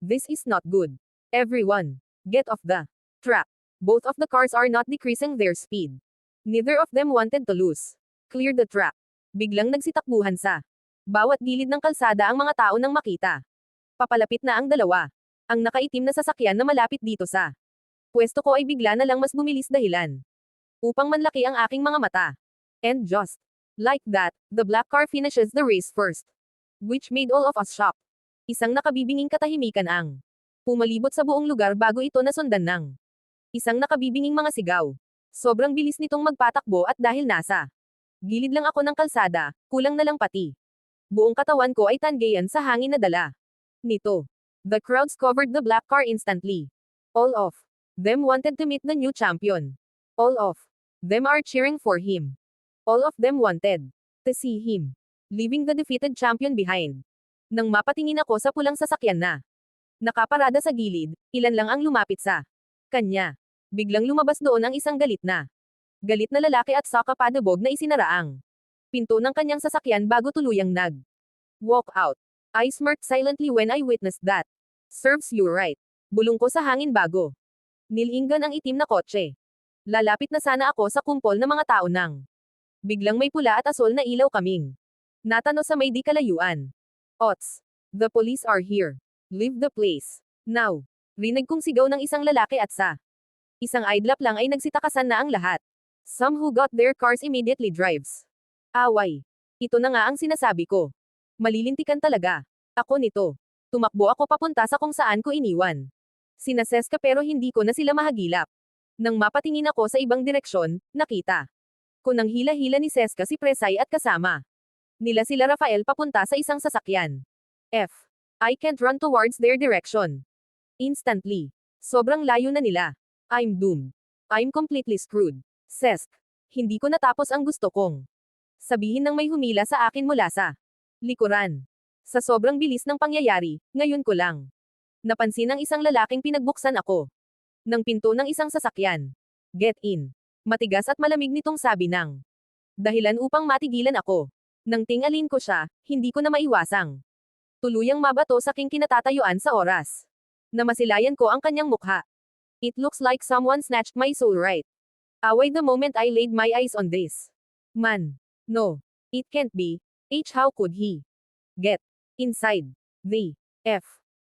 This is not good. Everyone, get off the track. Both of the cars are not decreasing their speed. Neither of them wanted to lose. Clear the track. Biglang nagsitakbuhan sa bawat gilid ng kalsada ang mga tao nang makita. Papalapit na ang dalawa. Ang nakaitim na sasakyan na malapit dito sa pwesto ko ay bigla na lang mas bumilis dahilan upang manlaki ang aking mga mata. And just like that, the black car finishes the race first. Which made all of us shocked. Isang nakabibinging katahimikan ang pumalibot sa buong lugar bago ito nasundan ng isang nakabibinging mga sigaw. Sobrang bilis nitong magpatakbo at dahil nasa gilid lang ako ng kalsada, kulang na lang pati buong katawan ko ay tanggayan sa hangin na dala nito. The crowds covered the black car instantly. All of them wanted to meet the new champion. All of them are cheering for him. All of them wanted to see him leaving the defeated champion behind. Nang mapatingin ako sa pulang sasakyan na nakaparada sa gilid, ilan lang ang lumapit sa kanya. Biglang lumabas doon ang isang galit na lalaki at saka padabog na isinara ang pinto ng kanyang sasakyan bago tuluyang walk out. I smirked silently when I witnessed that. Serves you right. Bulong ko sa hangin bago nilinggan ang itim na kotse. Lalapit na sana ako sa kumpol ng mga tao nang biglang may pula at asol na ilaw kaming natano sa may di kalayuan. Ots. The police are here. Leave the place. Now. Rinig kong sigaw ng isang lalaki at sa isang idlap lang ay nagsitakasan na ang lahat. Some who got their cars immediately drives. Away. Ito na nga ang sinasabi ko. Malilintikan talaga. Ako nito. Tumakbo ako papunta sa kung saan ko iniwan sina Seska pero hindi ko na sila mahagilap. Nang mapatingin ako sa ibang direksyon, nakita ko nang hila-hila ni Seska si Presay at kasama nila sila Rafael papunta sa isang sasakyan. I can't run towards their direction. Instantly. Sobrang layo na nila. I'm doomed. I'm completely screwed. Sesk. Hindi ko natapos ang gusto kong sabihin nang may humila sa akin mula sa likuran. Sa sobrang bilis ng pangyayari, ngayon ko lang napansin ang isang lalaking pinagbuksan ako ng pinto ng isang sasakyan. Get in. Matigas at malamig nitong sabi ng dahilan upang matigilan ako. Nang tingalin ko siya, hindi ko na maiwasang tuluyang mabato sa aking kinatatayuan sa oras na masilayan ko ang kanyang mukha. It looks like someone snatched my soul right away the moment I laid my eyes on this man. No. It can't be. How could he get inside the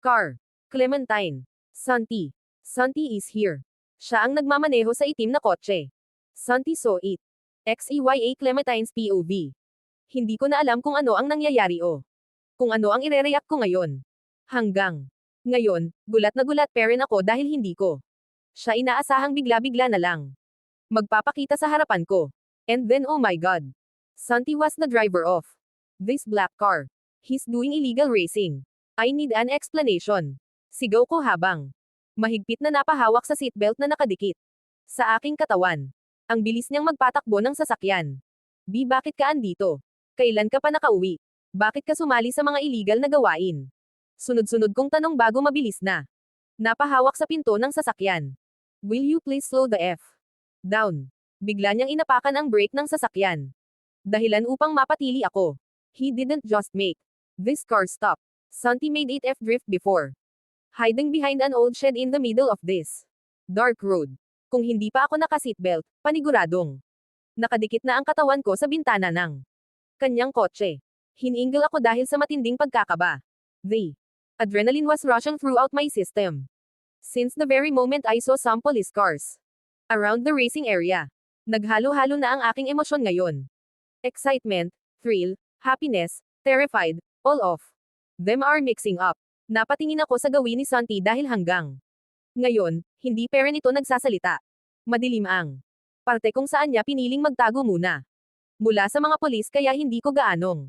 car? Clementine. Santi. Santi is here. Siya ang nagmamaneho sa itim na kotse. Santi saw it. XEYA Clementine's POV. Hindi ko na alam kung ano ang nangyayari o kung ano ang ire-react ko ngayon. Hanggang ngayon, gulat na gulat pa rin ako dahil hindi ko siya inaasahang bigla-bigla na lang magpapakita sa harapan ko. And then oh my god. Santi was the driver of this black car. He's doing illegal racing. I need an explanation. Sigaw ko habang mahigpit na napahawak sa seatbelt na nakadikit sa aking katawan. Ang bilis niyang magpatakbo ng sasakyan. Bakit ka andito? Kailan ka pa nakauwi? Bakit ka sumali sa mga illegal na gawain? Sunod-sunod kong tanong bago mabilis na napahawak sa pinto ng sasakyan. Will you please slow the F down? Bigla niyang inapakan ang brake ng sasakyan. Dahilan upang mapatili ako. He didn't just make this car stop. Santi made it F-drift before hiding behind an old shed in the middle of this dark road. Kung hindi pa ako naka-seatbelt, paniguradong nakadikit na ang katawan ko sa bintana ng kanyang kotse. Hiningal ako dahil sa matinding pagkakaba. The adrenaline was rushing throughout my system. Since the very moment I saw some police cars around the racing area, naghalo-halo na ang aking emosyon ngayon. Excitement, thrill, happiness, terrified, all of them are mixing up. Napatingin ako sa gawin ni Santi dahil hanggang ngayon, hindi pa rin ito nagsasalita. Madilim ang parte kung saan niya piniling magtago muna mula sa mga pulis kaya hindi ko gaanong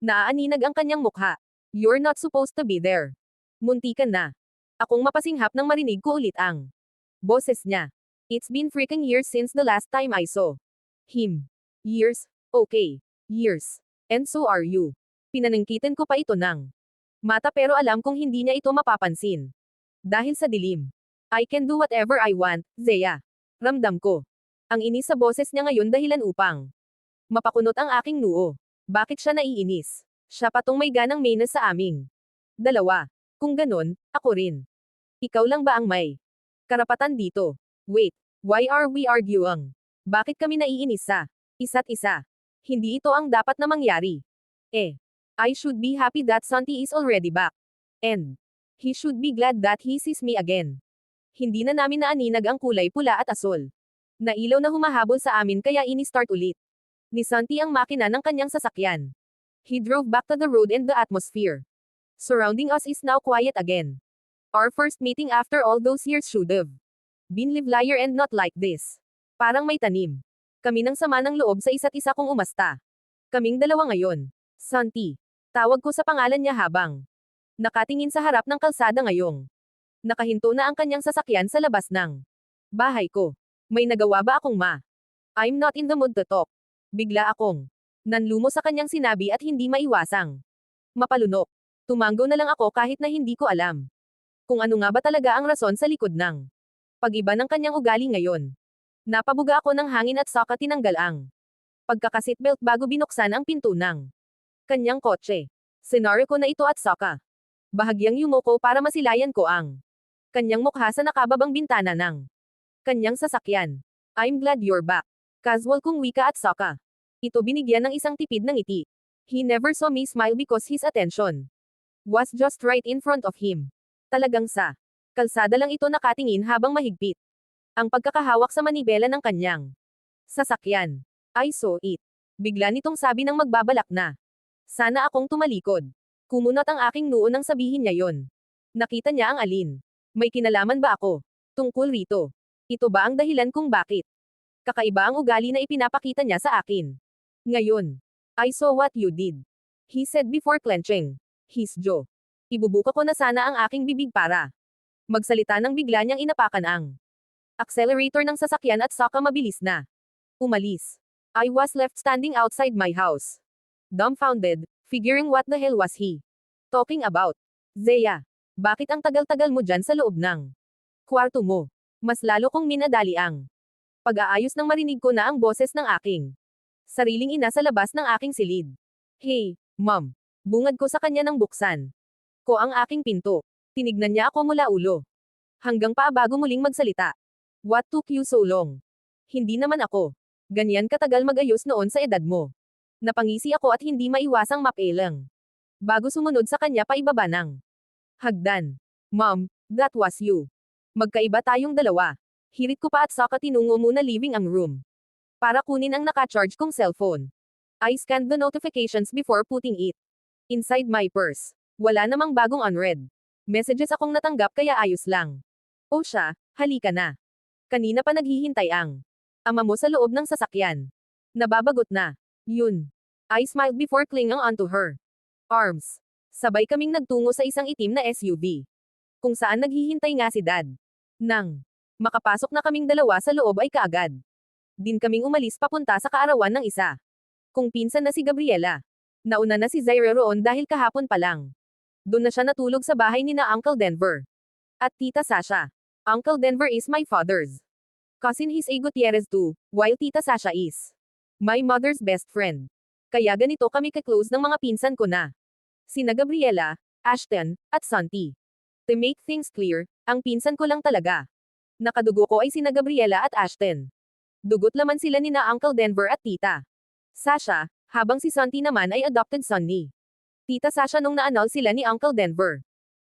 naaaninag ang kanyang mukha. You're not supposed to be there. Muntikan na akong mapasinghap nang marinig ko ulit ang boses niya. It's been freaking years since the last time I saw him. Years? Okay. Years. And so are you. Pinanangkitan ko pa ito ng mata pero alam kong hindi niya ito mapapansin. Dahil sa dilim. I can do whatever I want, Zea. Ramdam ko ang inis sa boses niya ngayon dahilan upang mapakunot ang aking noo. Bakit siya naiinis? Siya patong may ganang mainas sa aming dalawa. Kung ganon, ako rin. Ikaw lang ba ang may karapatan dito? Wait, why are we arguing? Bakit kami naiinis sa isa't isa? Hindi ito ang dapat na mangyari. I should be happy that Santi is already back. And he should be glad that he sees me again. Hindi na namin naaninag ang kulay pula at asul na ilaw na humahabol sa amin kaya ini-start ulit ni Santi ang makina ng kanyang sasakyan. He drove back to the road and the atmosphere surrounding us is now quiet again. Our first meeting after all those years should have been livelier and not like this. Parang may tanim kami ng sama ng loob sa isa't isa kung umasta. Kaming dalawa ngayon. Santi. Tawag ko sa pangalan niya habang nakatingin sa harap ng kalsada ngayong nakahinto na ang kanyang sasakyan sa labas ng bahay ko. May nagawa ba akong I'm not in the mood to talk. Bigla akong nanlumo sa kanyang sinabi at hindi maiwasang mapalunok. Tumanggo na lang ako kahit na hindi ko alam kung ano nga ba talaga ang rason sa likod ng pag-iba ng kanyang ugali ngayon. Napabuga ako ng hangin at saka tinanggal ang pagkakasitbelt bago binuksan ang pinto ng kanyang kotse. Senaryo ko na ito at saka bahagyang yumuko para masilayan ko ang kanyang mukha sa nakababang bintana ng kanyang sasakyan. I'm glad you're back. Casual kong wika at saka ito binigyan ng isang tipid ng ngiti. He never saw me smile because his attention was just right in front of him. Talagang sa kalsada lang ito nakatingin habang mahigpit ang pagkakahawak sa manibela ng kanyang sasakyan. I saw it. Bigla nitong sabi ng magbabalak na sana akong tumalikod. Kumunat ang aking noo nang sabihin niya yon. Nakita niya ang alin. May kinalaman ba ako tungkol rito? Ito ba ang dahilan kung bakit kakaiba ang ugali na ipinapakita niya sa akin? Ngayon, I saw what you did. He said before clenching his jaw. Ibubuka ko na sana ang aking bibig para magsalita nang bigla niyang inapakan ang accelerator ng sasakyan at saka mabilis na umalis. I was left standing outside my house, dumbfounded, figuring what the hell was he talking about. Zea, bakit ang tagal-tagal mo dyan sa loob ng kwarto mo? Mas lalo kong minadali ang pag-aayos nang marinig ko na ang boses ng aking sariling ina sa labas ng aking silid. Hey, Mom. Bungad ko sa kanya nang buksan ko ang aking pinto. Tinignan niya ako mula ulo hanggang paa bago muling magsalita. What took you so long? Hindi naman ako ganyan katagal mag-ayos noon sa edad mo. Napangisi ako at hindi maiwasang mapelang bago sumunod sa kanya pa ibaba ng hagdan. Mom, that was you. Magkaiba tayong dalawa. Hirit ko pa at saka tinungo muna living ang room para kunin ang naka-charge kong cellphone. I scanned the notifications before putting it inside my purse. Wala namang bagong unread messages akong natanggap kaya ayos lang. O siya, halika na. Kanina pa naghihintay ang ama mo sa loob ng sasakyan. Nababagot na. Yun. I smiled before clinging onto her arms. Sabay kaming nagtungo sa isang itim na SUV. Kung saan naghihintay nga si Dad. Nang makapasok na kaming dalawa sa loob ay kaagad din kaming umalis papunta sa kaarawan ng isa kung pinsan na si Gabriela. Nauna na si Zaire roon dahil kahapon pa lang. Doon na siya natulog sa bahay ni na Uncle Denver at Tita Sasha. Uncle Denver is my father's cousin. He's a Gutierrez too, while Tita Sasha is my mother's best friend. Kaya ganito kami ka-close ng mga pinsan ko na sina Gabriela, Ashton, at Santi. To make things clear, ang pinsan ko lang talaga nakadugo ko ay sina Gabriela at Ashton. Dugot laman sila ni na Uncle Denver at Tita Sasha, habang si Santi naman ay adopted son ni Tita Sasha nung naanal sila ni Uncle Denver.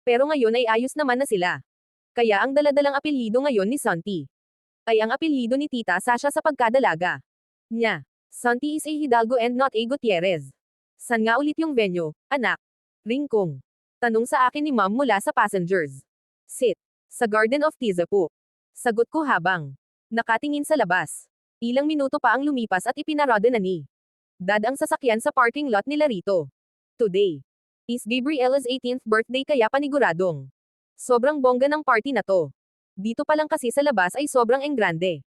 Pero ngayon ay ayos naman na sila. Kaya ang daladalang apelyido ngayon ni Santi ay ang apelyido ni Tita Sasha sa pagkadalaga niya. Santi is a Hidalgo and not a Gutierrez. San nga ulit yung venue, anak? Ringkong. Tanong sa akin ni Mom mula sa passengers. Sit. Sa Garden of Tizapu. Sagot ko habang nakatingin sa labas. Ilang minuto pa ang lumipas at ipinarada na ni Dad ang sasakyan sa parking lot nila rito. Today is Gabriela's 18th birthday kaya paniguradong sobrang bongga ng party na to. Dito pa lang kasi sa labas ay sobrang enggrande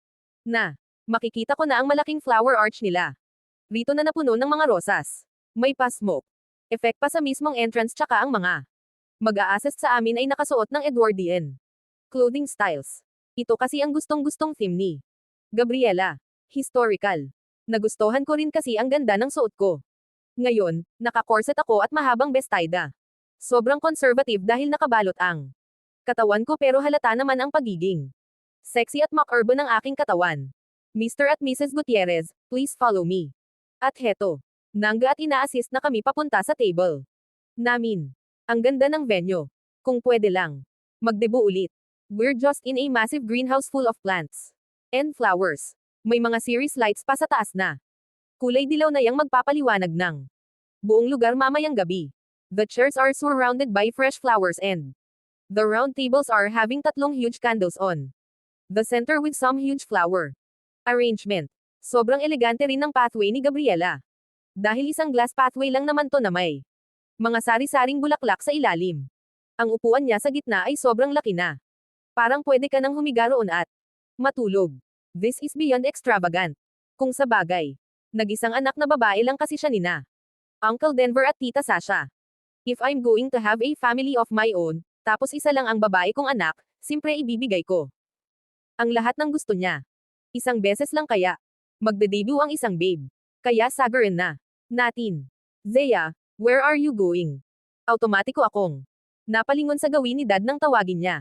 na makikita ko na ang malaking flower arch nila. Rito na napuno ng mga rosas. May pa-smoke effect pa sa mismong entrance tsaka ang mga mag-a-assist sa amin ay nakasuot ng Edwardian clothing styles. Ito kasi ang gustong-gustong theme ni Gabriela. Historical. Nagustuhan ko rin kasi ang ganda ng suot ko. Ngayon, naka-corset ako at mahabang bestida. Sobrang conservative dahil nakabalot ang katawan ko pero halata naman ang pagiging sexy at mock-urban ng aking katawan. Mr. at Mrs. Gutierrez, please follow me. At heto, nangga at ina-assist na kami papunta sa table namin. Ang ganda ng venue. Kung pwede lang, magdebo ulit. We're just in a massive greenhouse full of plants and flowers. May mga series lights pa sa taas na kulay dilaw na yang magpapaliwanag ng buong lugar mamayang gabi. The chairs are surrounded by fresh flowers and the round tables are having tatlong huge candles on the center with some huge flower arrangement. Sobrang elegante rin ng pathway ni Gabriela. Dahil isang glass pathway lang naman to na may mga sari-saring bulaklak sa ilalim. Ang upuan niya sa gitna ay sobrang laki na. Parang pwede ka nang humiga roon at matulog. This is beyond extravagant. Kung sa bagay, nag-isang anak na babae lang kasi siya nina Uncle Denver at Tita Sasha. If I'm going to have a family of my own, tapos isa lang ang babae kong anak, simpre ibibigay ko ang lahat ng gusto niya. Isang beses lang kaya magde-debut ang isang babe. Kaya sagarin na natin. Zea, where are you going? Automatiko akong napalingon sa gawin ni Dad nang tawagin niya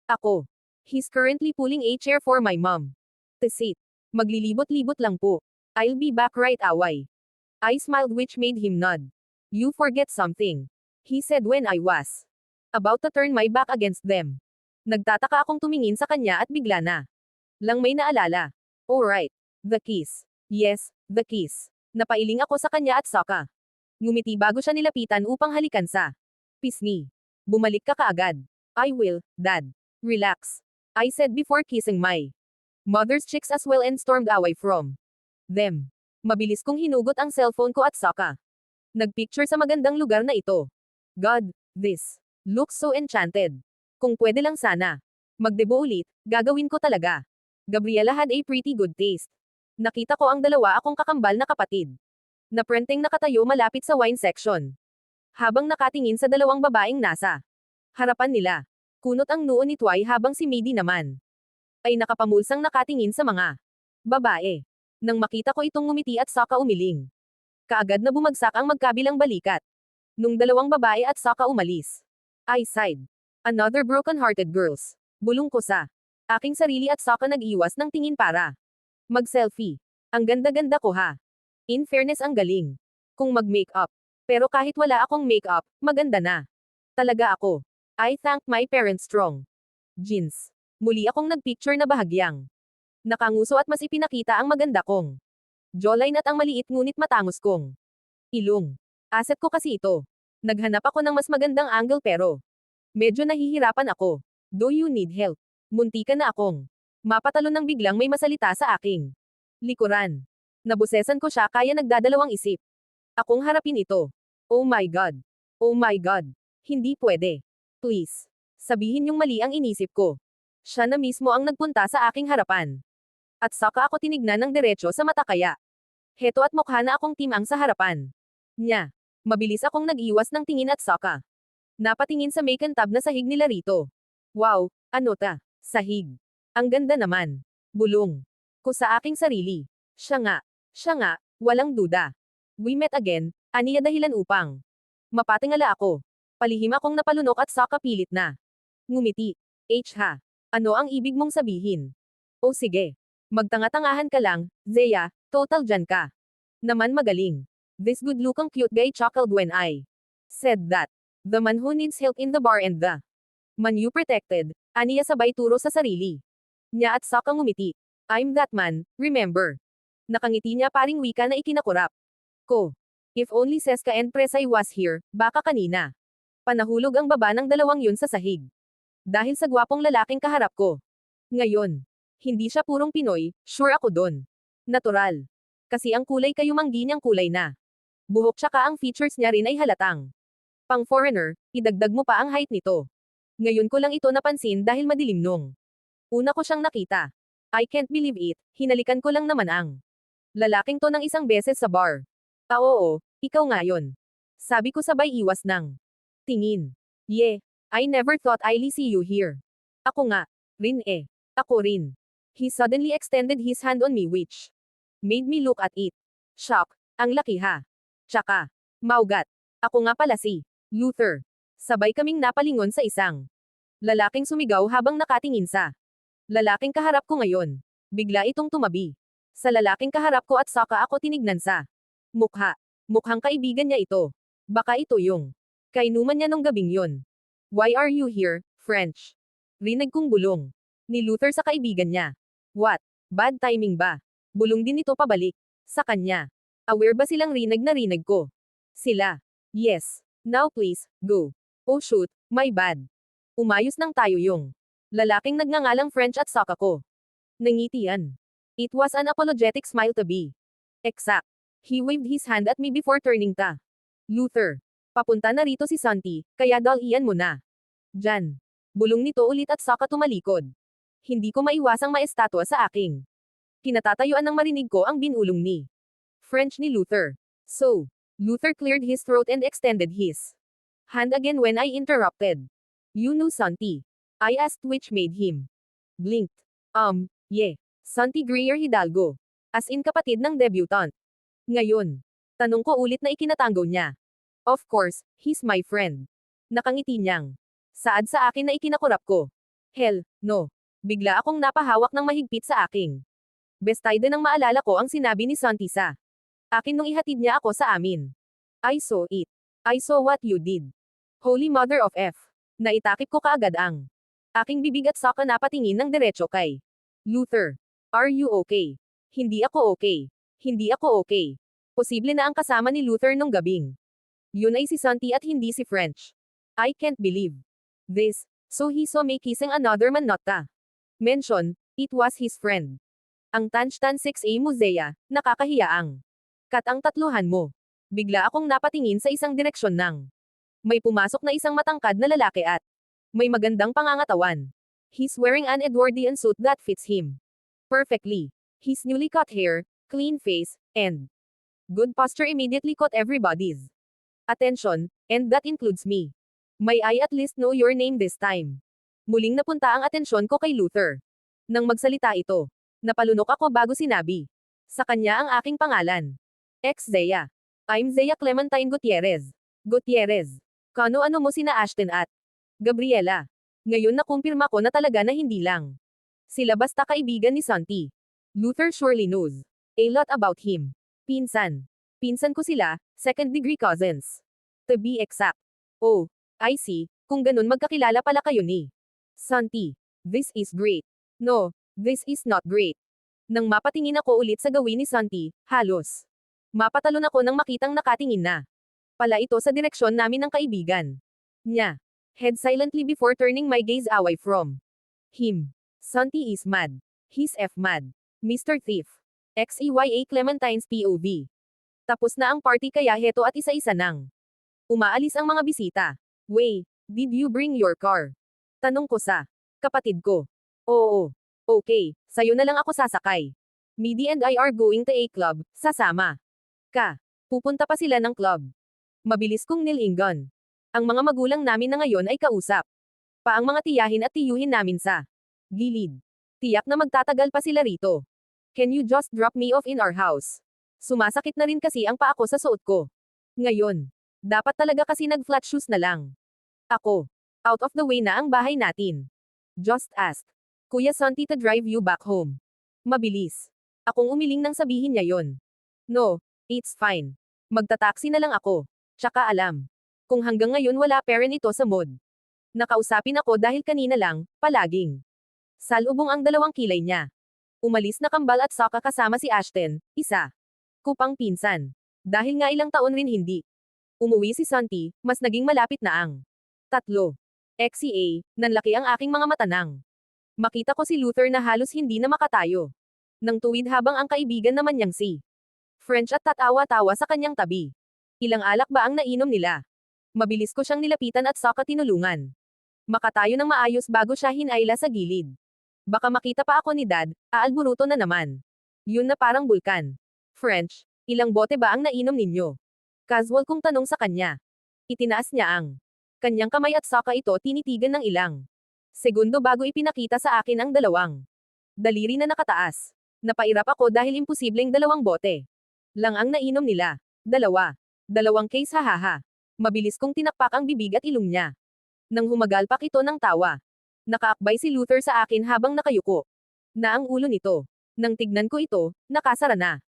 ako. He's currently pulling a chair for my mom to sit. Maglilibot-libot lang po. I'll be back right away. I smiled which made him nod. You forget something, he said when I was about to turn my back against them. Nagtataka akong tumingin sa kanya at bigla na lang may naalala. Alright. The kiss. Yes, the kiss. Napailing ako sa kanya at Saka. Ngumiti bago siya nilapitan upang halikan sa pisngi. Bumalik ka kaagad. I will, Dad. Relax, I said before kissing my mother's cheeks as well and stormed away from them. Mabilis kong hinugot ang cellphone ko at Saka. Nagpicture sa magandang lugar na ito. God, this looks so enchanted. Kung pwede lang sana magdebo ulit, gagawin ko talaga. Gabriela had a pretty good taste. Nakita ko ang dalawa akong kakambal na kapatid na prenteng nakatayo malapit sa wine section. Habang nakatingin sa dalawang babaeng nasa harapan nila. Kunot ang noo ni Twy habang si Mady naman ay nakapamulsang nakatingin sa mga babae. Nang makita ko itong ngumiti at Saka umiling, kaagad na bumagsak ang magkabilang balikat. Nung dalawang babae at Saka umalis, I sighed. Another broken-hearted girls. Bulong ko sa aking sarili at Saka nag-iwas ng tingin para mag-selfie. Ang ganda-ganda ko ha. In fairness ang galing kung mag-makeup. Pero kahit wala akong makeup, maganda na talaga ako. I thank my parents strong jeans. Muli akong nagpicture na bahagyang nakanguso at mas ipinakita ang maganda kong jawline at ang maliit ngunit matangos kong ilong. Asset ko kasi ito. Naghanap ako ng mas magandang angle pero medyo nahihirapan ako. Do you need help? Muntikan na akong mapatalon nang biglang may masalita sa aking likuran. Nabusesan ko siya kaya nagdadalawang isip. Akong harapin ito. Oh my God. Oh my God. Hindi pwede. Please. Sabihin yung mali ang inisip ko. Siya na mismo ang nagpunta sa aking harapan. At saka ako tinignan ng diretso sa mata kaya. Heto at mukha na akong timang sa harapan niya. Mabilis akong nag-iwas ng tingin at saka napatingin sa may kantab na sahig nila rito. Wow, ano ta? Sahig. Ang ganda naman. Bulong ko sa aking sarili. Siya nga, walang duda. We met again, aniya dahilan upang mapatingala ako. Palihim akong napalunok at saka pilit na ngumiti. Ha? Ano ang ibig mong sabihin? O sige. Magtanga-tangahan ka lang, Zeya, total dyan ka. Naman magaling. This good-looking cute guy chuckled when I said that. The man who needs help in the bar and the man you protected, aniya sabay turo sa sarili niya at saka ngumiti. I'm that man, remember? Nakangiti niya paring wika na ikinakurap ko. If only Seska and Presay was here, baka kanina. Panahulog ang baba ng dalawang yun sa sahig. Dahil sa gwapong lalaking kaharap ko. Ngayon, hindi siya purong Pinoy, sure ako don. Natural. Kasi ang kulay kayumanggi niyang kulay na. Buhok tsaka ang features niya rin ay halatang pang foreigner, idagdag mo pa ang height nito. Ngayon ko lang ito napansin dahil madilim nung una ko siyang nakita. I can't believe it, hinalikan ko lang naman ang lalaking to ng isang beses sa bar. Oo, ikaw nga yun. Sabi ko sabay iwas ng tingin. I never thought I'll see you here. Ako nga, rin eh. Ako rin. He suddenly extended his hand on me which made me look at it. Shock, ang laki ha. Tsaka, maugat. Ako nga pala si Luther. Sabay kaming napalingon sa isang lalaking sumigaw habang nakatingin sa lalaking kaharap ko ngayon. Bigla itong tumabi sa lalaking kaharap ko at saka ako tinignan sa mukha. Mukhang kaibigan niya ito. Baka ito yung kainuman niya nung gabing yun. Why are you here, French? Rinig kong bulong ni Luther sa kaibigan niya. What? Bad timing ba? Bulong din ito pabalik sa kanya. Aware ba silang rinig na rinig ko? Sila. Yes. Now please, go. Oh shoot, my bad. Umayos nang tayo yung lalaking nagngangalang French at saka ko. Nangitian. It was an apologetic smile to be exact. He waved his hand at me before turning ta. Luther. Papunta na rito si Santi, kaya dalian mo na. Jan. Bulong nito ulit at saka tumalikod. Hindi ko maiwasang maestatwa sa aking kinatatayuan nang marinig ko ang binulong ni French ni Luther. So, Luther cleared his throat and extended his hand again when I interrupted. You know Santi? I asked which made him blinked. Yeah. Santi Greer Hidalgo. As in kapatid ng debutant. Ngayon, tanong ko ulit na ikinatanggo niya. Of course, he's my friend. Nakangiti niyang saad sa akin na ikinakurap ko. Hell, no. Bigla akong napahawak ng mahigpit sa aking bestide nang maalala ko ang sinabi ni Santi sa akin nung ihatid niya ako sa amin. I saw it. I saw what you did. Holy Mother of F. Naitakip ko kaagad ang aking bibig at saka napatingin ng diretso kay Luther. Are you okay? Hindi ako okay. Hindi ako okay. Posible na ang kasama ni Luther nung gabing yun ay si Santi at hindi si French. I can't believe this. So he saw me kissing another man not ta. Mention, it was his friend. Ang Tanchtan 6A Musea, nakakahiya ang katang tatluhan mo. Bigla akong napatingin sa isang direksyon ng may pumasok na isang matangkad na lalaki at may magandang pangangatawan. He's wearing an Edwardian suit that fits him perfectly. His newly cut hair, clean face, and good posture immediately caught everybody's attention, and that includes me. May I at least know your name this time? Muling napunta ang atensyon ko kay Luther. Nang magsalita ito, napalunok ako bago sinabi sa kanya ang aking pangalan. Zeya. I'm Zeya Clementine Gutierrez. Gutierrez. Kano-ano mo sina Ashton at Gabriela. Ngayon nakumpirma ko na talaga na hindi lang sila basta kaibigan ni Santi. Luther surely knows a lot about him. Pinsan. Pinsan ko sila, second-degree cousins. To be exact. Oh, I see, kung ganun magkakilala pala kayo ni Santi. This is great. No, this is not great. Nang mapatingin ako ulit sa gawin ni Santi, halos. Mapatalon ako nang makitang nakatingin na. Pala ito sa direksyon namin ng kaibigan niya. Head silently before turning my gaze away from him. Santi is mad. He's F mad. Mr. Thief. XEYA Clementine's POV. Tapos na ang party kaya heto at isa-isa nang umaalis ang mga bisita. Wey, did you bring your car? Tanong ko sa kapatid ko. Oo. Okay, sayo na lang ako sasakay. Midi and I are going to a club, sasama ka. Pupunta pa sila ng club. Mabilis kong nilingon. Ang mga magulang namin na ngayon ay kausap pa ang mga tiyahin at tiyuhin namin sa gilid. Tiyak na magtatagal pa sila rito. Can you just drop me off in our house? Sumasakit na rin kasi ang paa ko sa suot ko. Ngayon, dapat talaga kasi nag-flat shoes na lang. Ako, out of the way na ang bahay natin. Just ask Kuya Santi to drive you back home. Mabilis. Akong umiling nang sabihin niya yon. No, it's fine. Magta-taxi na lang ako. Tsaka alam kung hanggang ngayon wala parent ito sa mod. Nakausapin ako dahil kanina lang, palaging salubong ang dalawang kilay niya. Umalis na kambal at Sokka kasama si Ashton, isa kupang pinsan. Dahil nga ilang taon rin hindi umuwi si Santi, mas naging malapit na ang tatlo. XCA, nanlaki ang aking mga mata nang makita ko si Luther na halos hindi na makatayo. Nang tuwid habang ang kaibigan naman niyang si French at tatawa-tawa sa kanyang tabi. Ilang alak ba ang nainom nila? Mabilis ko siyang nilapitan at Sokka tinulungan makatayo ng maayos bago siya hinayla sa gilid. Baka makita pa ako ni Dad, aalburuto na naman. Yun na parang bulkan. French, ilang bote ba ang nainom ninyo? Casual kong tanong sa kanya. Itinaas niya ang kanyang kamay at Sokka ito tinitigan ng ilang segundo bago ipinakita sa akin ang dalawang daliri na nakataas. Napairap ako dahil imposibleng dalawang bote lang ang nainom nila. Dalawang case hahaha. Mabilis kong tinakpak ang bibig at ilong niya. Nang humagalpak ito ng tawa. Nakaakbay si Luther sa akin habang nakayuko na ang ulo nito. Nang tignan ko ito, nakasara na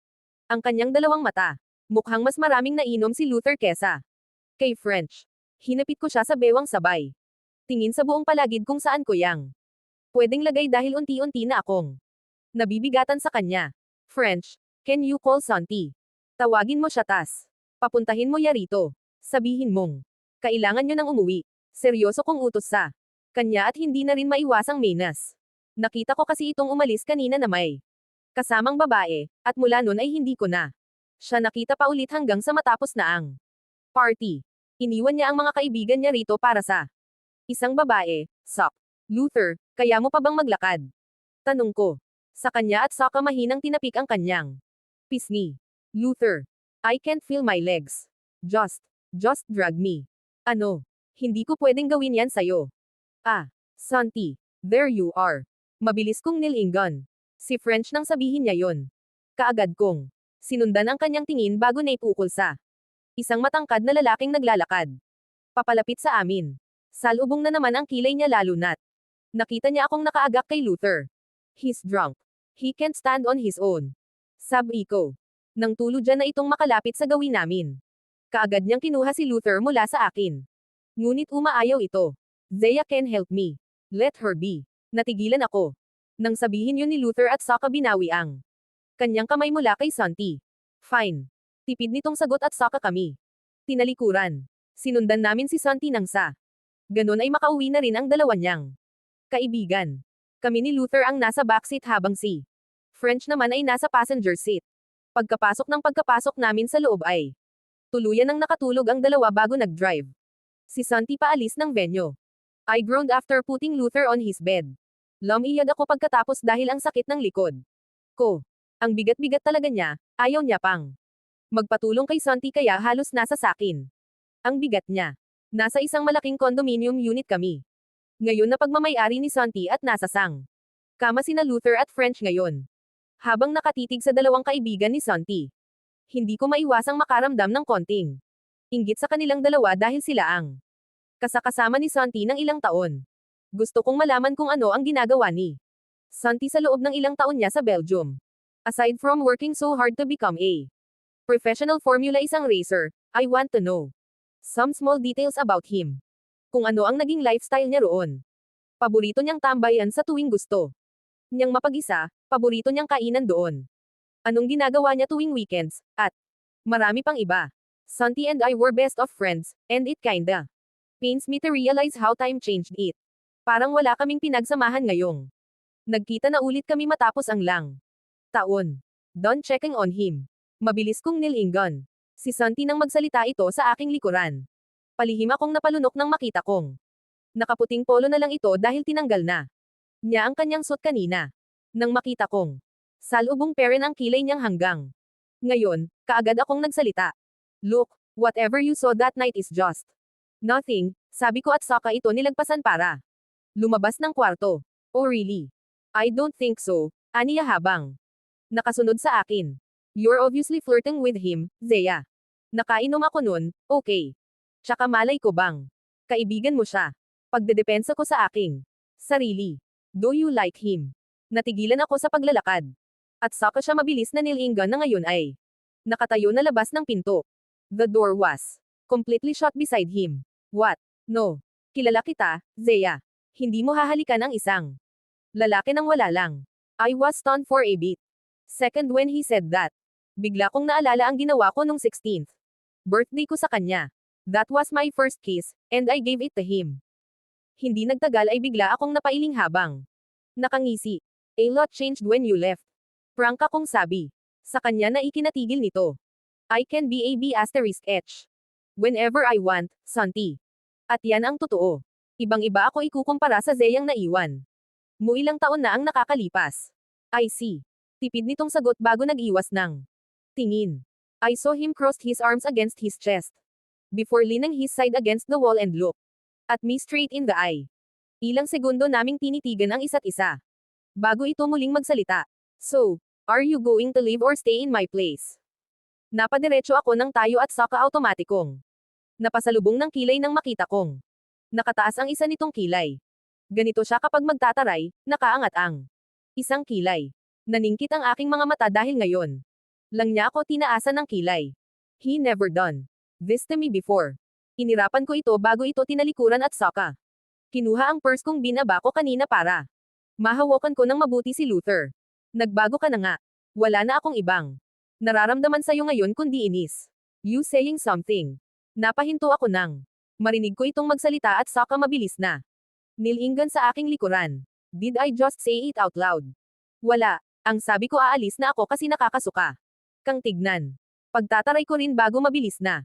ang kanyang dalawang mata. Mukhang mas maraming nainom si Luther kesa kay French. Hinapit ko siya sa bewang sabay. Tingin sa buong palagid kung saan ko yang pwedeng lagay dahil unti-unti na akong nabibigatan sa kanya. French, can you call Santi? Tawagin mo siya tas. Papuntahin mo ya rito. Sabihin mong kailangan nyo nang umuwi. Seryoso kong utos sa kanya at hindi na rin maiwasang menas. Nakita ko kasi itong umalis kanina na may kasamang babae, at mula nun ay hindi ko na siya nakita pa ulit hanggang sa matapos na ang party. Iniwan niya ang mga kaibigan niya rito para sa isang babae. Sok, Luther, kaya mo pa bang maglakad? Tanong ko. Sa kanya at Sokka mahinang tinapik ang kanyang pisngi. Luther, I can't feel my legs. Just drag me. Ano? Hindi ko pwedeng gawin yan sa'yo. Ah, Santi, there you are. Mabilis kong nilingon. Si French nang sabihin niya yon. Kaagad kong sinundan ang kanyang tingin bago naipukol sa isang matangkad na lalaking naglalakad papalapit sa amin. Salubong na naman ang kilay niya lalo na't nakita niya akong nakaagak kay Luther. He's drunk. He can't stand on his own. Sabi ko. Nang tuluyan na itong makalapit sa gawin namin. Kaagad niyang kinuha si Luther mula sa akin. Ngunit umaayaw ito. Zaya can help me. Let her be. Natigilan ako. Nang sabihin yun ni Luther at Sokka binawi ang kanyang kamay mula kay Santi. Fine. Tipid nitong sagot at Sokka kami. Tinalikuran. Sinundan namin si Santi nang sa ganon ay makauwi na rin ang dalawa niyang kaibigan. Kami ni Luther ang nasa backseat habang si French naman ay nasa passenger seat. Pagkapasok namin sa loob ay tuluyan nang nakatulog ang dalawa bago nag-drive si Santi paalis ng venue. I groaned after putting Luther on his bed. Lumiyad ako pagkatapos dahil ang sakit ng likod ko. Ang bigat-bigat talaga niya, ayaw niya pang magpatulong kay Santi kaya halos nasa sakin. Ang bigat niya. Nasa isang malaking condominium unit kami. Ngayon na pagmamayari ni Santi at nasa sang kama sina Luther at French ngayon. Habang nakatitig sa dalawang kaibigan ni Santi. Hindi ko maiwasang makaramdam ng konting inggit sa kanilang dalawa dahil sila ang kasakasama ni Santi ng ilang taon. Gusto kong malaman kung ano ang ginagawa ni Santi sa loob ng ilang taon niya sa Belgium. Aside from working so hard to become a professional Formula isang racer, I want to know some small details about him. Kung ano ang naging lifestyle niya roon. Paborito niyang tambayan sa tuwing gusto niyang mapag-isa, paborito niyang kainan doon. Anong ginagawa niya tuwing weekends, at marami pang iba. Santi and I were best of friends, and it kinda pains me to realize how time changed it. Parang wala kaming pinagsamahan ngayong. Nagkita na ulit kami matapos ang taon. Don checking on him. Mabilis kong nilingon. Si Santi nang magsalita ito sa aking likuran. Palihim akong napalunok nang makita kong nakaputing polo na lang ito dahil tinanggal na niya ang kanyang suot kanina. Nang makita kong salubong peren ang kilay niyang hanggang ngayon, kaagad akong nagsalita. Look, whatever you saw that night is just nothing, sabi ko at saka ito nilagpasan para lumabas ng kwarto. Oh really? I don't think so, aniya habang nakasunod sa akin. You're obviously flirting with him, Zea. Nakainom ako nun, okay. Tsaka malay ko bang kaibigan mo siya. Pagdedepensa ko sa aking sarili. Do you like him? Natigilan ako sa paglalakad. At saka siya mabilis na nilingan na ngayon ay nakatayo na labas ng pinto. The door was completely shut beside him. What? No. Kilala kita, Zea. Hindi mo hahalikan ang isang lalaki nang wala lang. I was stunned for a bit. Second when he said that. Bigla kong naalala ang ginawa ko nung 16th birthday ko sa kanya. That was my first kiss, and I gave it to him. Hindi nagtagal ay bigla akong napailing habang nakangisi. A lot changed when you left. Prangka kong sabi. Sa kanya na ikinatigil nito. I can be a B*H. Whenever I want, Santi. At yan ang totoo. Ibang-iba ako ikukumpara sa Zeyang naiwan. Ilang taon na ang nakakalipas. I see. Tipid nitong sagot bago nag-iwas ng tingin. I saw him cross his arms against his chest. Before leaning his side against the wall and look at me straight in the eye. Ilang segundo naming tinitigan ang isa't isa. Bago ito muling magsalita. So, are you going to leave or stay in my place? Napadiretso ako ng tayo at saka automatikong napasalubong ng kilay nang makita kong nakataas ang isa nitong kilay. Ganito siya kapag magtataray, nakaangat ang isang kilay. Naningkit ang aking mga mata dahil ngayon lang niya ako tinaasan ng kilay. He never done this to me before. Inirapan ko ito bago ito tinalikuran at saka kinuha ang purse kong binaba ko kanina para mahawakan ko ng mabuti si Luther. Nagbago ka na nga. Wala na akong ibang nararamdaman sa'yo ngayon kundi inis. You saying something. Napahinto ako nang marinig ko itong magsalita at saka mabilis na nilingan sa aking likuran. Did I just say it out loud? Wala. Ang sabi ko aalis na ako kasi nakakasuka kang tignan. Pagtataray ko rin bago mabilis na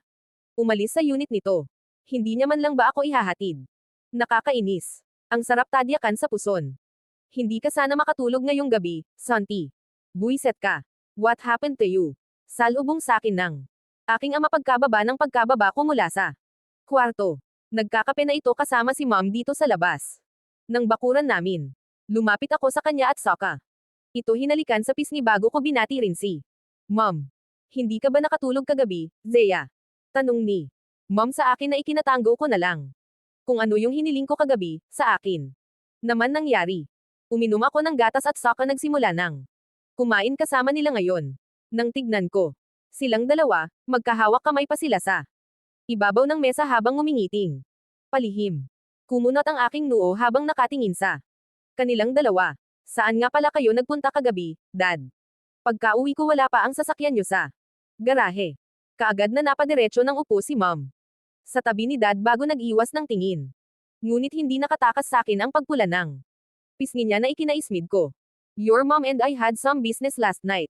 umalis sa unit nito. Hindi niya man lang ba ako ihahatid? Nakakainis. Ang sarap tadyakan sa puson. Hindi ka sana makatulog ngayong gabi, Santi. Buiset ka. What happened to you? Salubong sakin ng aking ama pagkababa ng pagkababa ko mula sa kwarto. Nagkakape na ito kasama si Mom dito sa labas ng bakuran namin. Lumapit ako sa kanya at saka ito hinalikan sa pisngi bago ko binati rin si Mom. Hindi ka ba nakatulog kagabi, Zea? Tanong ni Mom sa akin na ikinatango ko na lang. Kung ano yung hiniling ko kagabi, sa akin naman nangyari. Uminom ako ng gatas at saka nagsimula ng kumain kasama nila ngayon. Nang tignan ko silang dalawa, magkahawak kamay pa sila sa ibabaw ng mesa habang umingiting. Palihim. Kumunot ang aking noo habang nakatingin sa kanilang dalawa. Saan nga pala kayo nagpunta kagabi, Dad? Pagka-uwi ko wala pa ang sasakyan nyo sa garahe. Kaagad na napadiretso ng upo si Mom sa tabi ni Dad bago nag-iwas ng tingin. Ngunit hindi nakatakas sa akin ang pagpula ng pisngi niya na ikinaismid ko. Your mom and I had some business last night.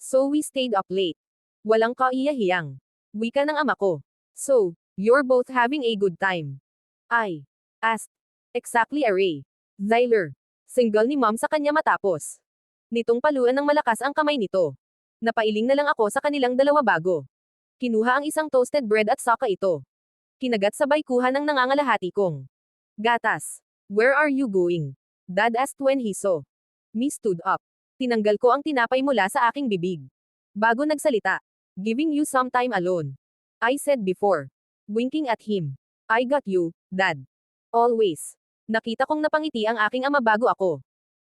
So we stayed up late. Walang kaiyahiyang wika ng ama ko. So, you're both having a good time? I asked. Exactly Ray. Zyler. Single ni Mom sa kanya matapos nitong paluan ng malakas ang kamay nito. Napailing na lang ako sa kanilang dalawa bago kinuha ang isang toasted bread at saka ito kinagat sabay kuha ng nangangalahati kong gatas. Where are you going? Dad asked when he saw me stood up. Tinanggal ko ang tinapay mula sa aking bibig bago nagsalita. Giving you some time alone. I said before. Winking at him. I got you, Dad. Always. Nakita kong napangiti ang aking ama bago ako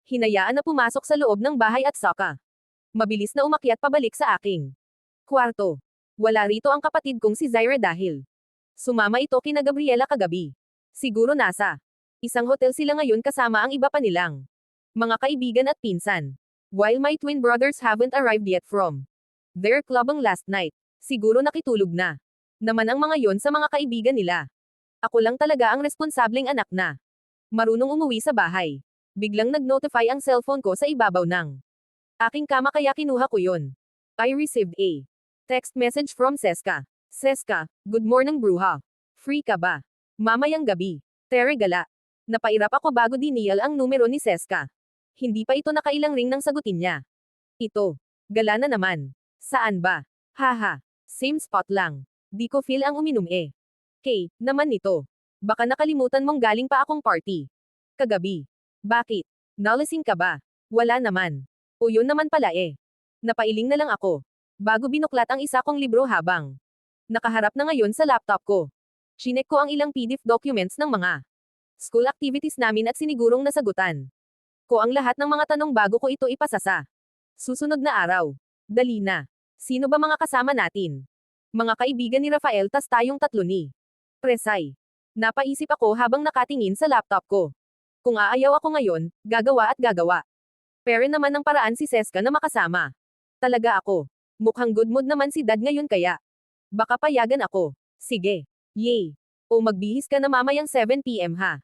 hinayaan na pumasok sa loob ng bahay at saka mabilis na umakyat pabalik sa aking kwarto. Wala rito ang kapatid kong si Zyra dahil sumama ito kina Gabriela kagabi. Siguro nasa isang hotel sila ngayon kasama ang iba pa nilang Mga kaibigan at pinsan. While my twin brothers haven't arrived yet from their clubang last night, siguro nakitulog na. Naman ang mga yon sa mga kaibigan nila. Ako lang talaga ang responsableng anak na marunong umuwi sa bahay. Biglang nag-notify ang cellphone ko sa ibabaw ng aking kama kaya kinuha ko yon. I received a text message from Seska. Seska, good morning bruha. Free ka ba? Mamayang gabi. Tere gala. Napairap ako bago diniyal ang numero ni Seska. Hindi pa ito nakailang ring nang sagutin niya. Ito. Gala na naman. Saan ba? Haha. Same spot lang. Di ko feel ang uminom eh. Kay, naman nito. Baka nakalimutan mong galing pa akong party. Kagabi. Bakit? Nalasing ka ba? Wala naman. O yun naman pala eh. Napailing na lang ako. Bago binuklat ang isa kong libro habang nakaharap na ngayon sa laptop ko. Chinek ko ang ilang PDF documents ng mga school activities namin at sinigurong nasagutan ko ang lahat ng mga tanong bago ko ito ipasa sa susunod na araw. Dali na. Sino ba mga kasama natin? Mga kaibigan ni Rafael tas tayong tatlo ni Presay. Napaisip ako habang nakatingin sa laptop ko. Kung aayaw ako ngayon, gagawa at gagawa. Pero naman ng paraan si Seska na makasama. Talaga ako. Mukhang good mood naman si Dad ngayon kaya. Baka payagan ako. Sige. Yay. O magbihis ka na mamayang 7 PM ha.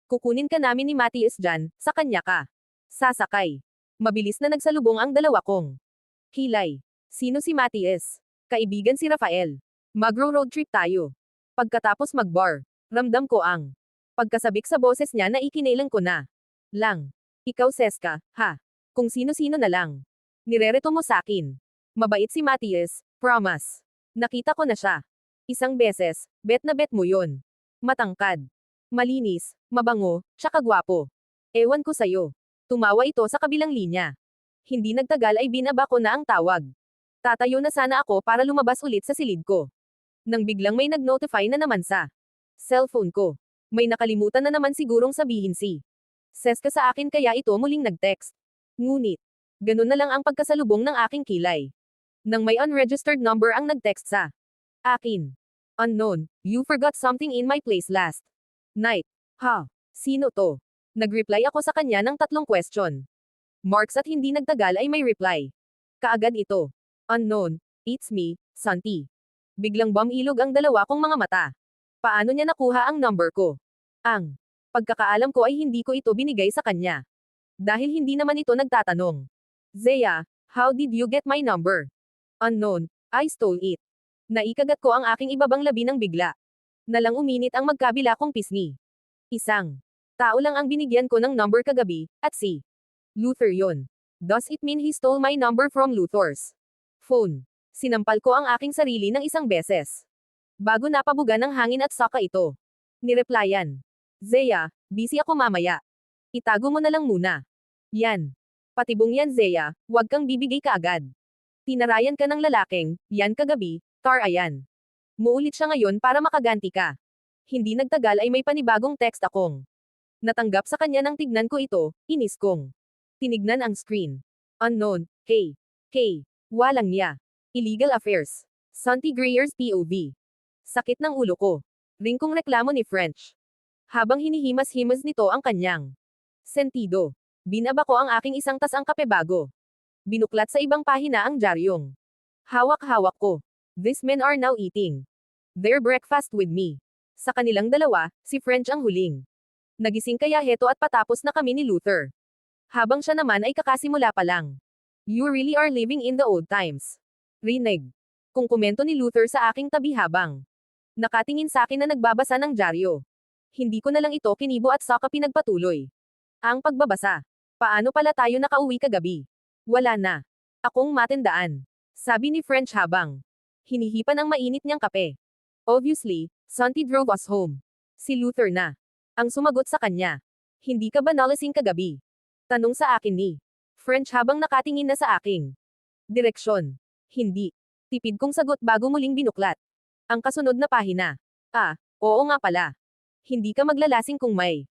Kukunin ka namin ni Matias dyan, sa kanya ka sasakay. Mabilis na nagsalubong ang dalawa kong kilay. Sino si Matias? Kaibigan si Rafael. Magro-road trip tayo. Pagkatapos mag-bar, ramdam ko ang pagkasabik sa boses niya na ikinailang ko na lang. Ikaw Seska, ha? Kung sino-sino na lang. Nirereto mo sakin. Mabait si Matias, promise. Nakita ko na siya. Isang beses, bet na bet mo yon. Matangkad. Malinis, mabango, tsaka gwapo. Ewan ko sayo. Tumawa ito sa kabilang linya. Hindi nagtagal ay binaba ko na ang tawag. Tatayo na sana ako para lumabas ulit sa silid ko. Nang biglang may nag-notify na naman sa cellphone ko. May nakalimutan na naman sigurong sabihin si Seska sa akin kaya ito muling nag-text. Ngunit, ganun na lang ang pagkasalubong ng aking kilay. Nang may unregistered number ang nag-text sa akin. Unknown, you forgot something in my place last night. Ha? Sino to? Nag-reply ako sa kanya ng 3 question marks at hindi nagtagal ay may reply. Kaagad ito. Unknown, it's me, Santi. Biglang bumilog ang dalawa kong mga mata. Paano niya nakuha ang number ko? Ang pagkakaalam ko ay hindi ko ito binigay sa kanya. Dahil hindi naman ito nagtatanong. Zea, how did you get my number? Unknown, I stole it. Naikagat ko ang aking ibabang labi ng bigla. Nalang uminit ang magkabila kong pisngi. Isang tao lang ang binigyan ko ng number kagabi, at si Luther yon. Does it mean he stole my number from Luther's phone? Sinampal ko ang aking sarili ng isang beses. Bago napabuga ng hangin at saka ito. Nireplyan. Zea, busy ako mamaya. Itago mo na lang muna. Yan. Patibong yan Zea, huwag kang bibigay kaagad. Tinarayan ka ng lalaking, yan kagabi, tar ayan. Muulit siya ngayon para makaganti ka. Hindi nagtagal ay may panibagong text akong natanggap sa kanya nang tignan ko ito, inis kong tinignan ang screen. Unknown, K. Walang niya. Illegal affairs. Santi Greyer's POV. Sakit ng ulo ko. Ring kong reklamo ni French. Habang hinihimas-himas nito ang kanyang sentido. Binaba ko ang aking isang tasang kape bago binuklat sa ibang pahina ang diaryong hawak-hawak ko. These men are now eating their breakfast with me. Sa kanilang dalawa, si French ang huling nagising kaya heto at patapos na kami ni Luther. Habang siya naman ay kakasimula pa lang. You really are living in the old times. Rinig. Kung komento ni Luther sa aking tabi habang nakatingin sa akin na nagbabasa ng dyaryo. Hindi ko na lang ito kinibo at saka pinagpatuloy ang pagbabasa. Paano pala tayo nakauwi kagabi? Wala na akong matindaan. Sabi ni French habang hinihipan ang mainit niyang kape. Obviously, Santi drove us home. Si Luther na ang sumagot sa kanya. Hindi ka ba nalasing kagabi? Tanong sa akin ni French habang nakatingin na sa aking direksyon. Hindi. Tipid kong sagot bago muling binuklat ang kasunod na pahina. Ah, oo nga pala. Hindi ka maglalasing kung may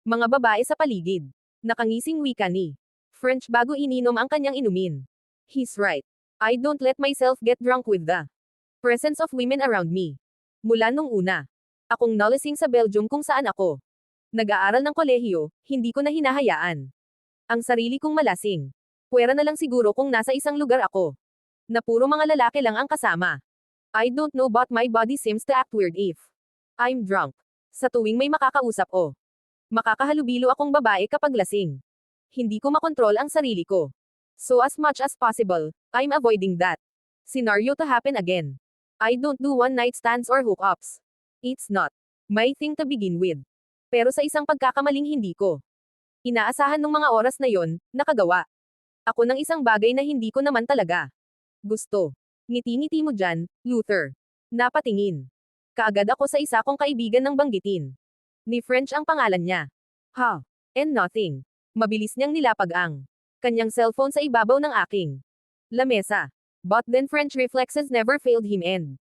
mga babae sa paligid. Nakangising wika ni French bago ininom ang kanyang inumin. He's right. I don't let myself get drunk with the presence of women around me. Mula nung una, akong nalasing sa Belgium kung saan ako nag-aaral ng kolehiyo, hindi ko na hinahayaan Ang sarili kong malasing. Puwera na lang siguro kung nasa isang lugar ako. Na puro mga lalaki lang ang kasama. I don't know but my body seems to act weird if I'm drunk. Sa tuwing may makakausap o makakahalubilo akong babae kapag lasing. Hindi ko makontrol ang sarili ko. So as much as possible, I'm avoiding that scenario to happen again. I don't do one-night stands or hookups. It's not my thing to begin with. Pero sa isang pagkakamaling hindi ko inaasahan nung mga oras na yon, nakagawa ako ng isang bagay na hindi ko naman talaga gusto. Ngiti-ngiti mo dyan, Luther. Napatingin. Kaagad ako sa isa kong kaibigan ng banggitin. Ni French ang pangalan niya. Ha. And nothing. Mabilis niyang nilapag ang kanyang cellphone sa ibabaw ng aking lamesa. But then French reflexes never failed him and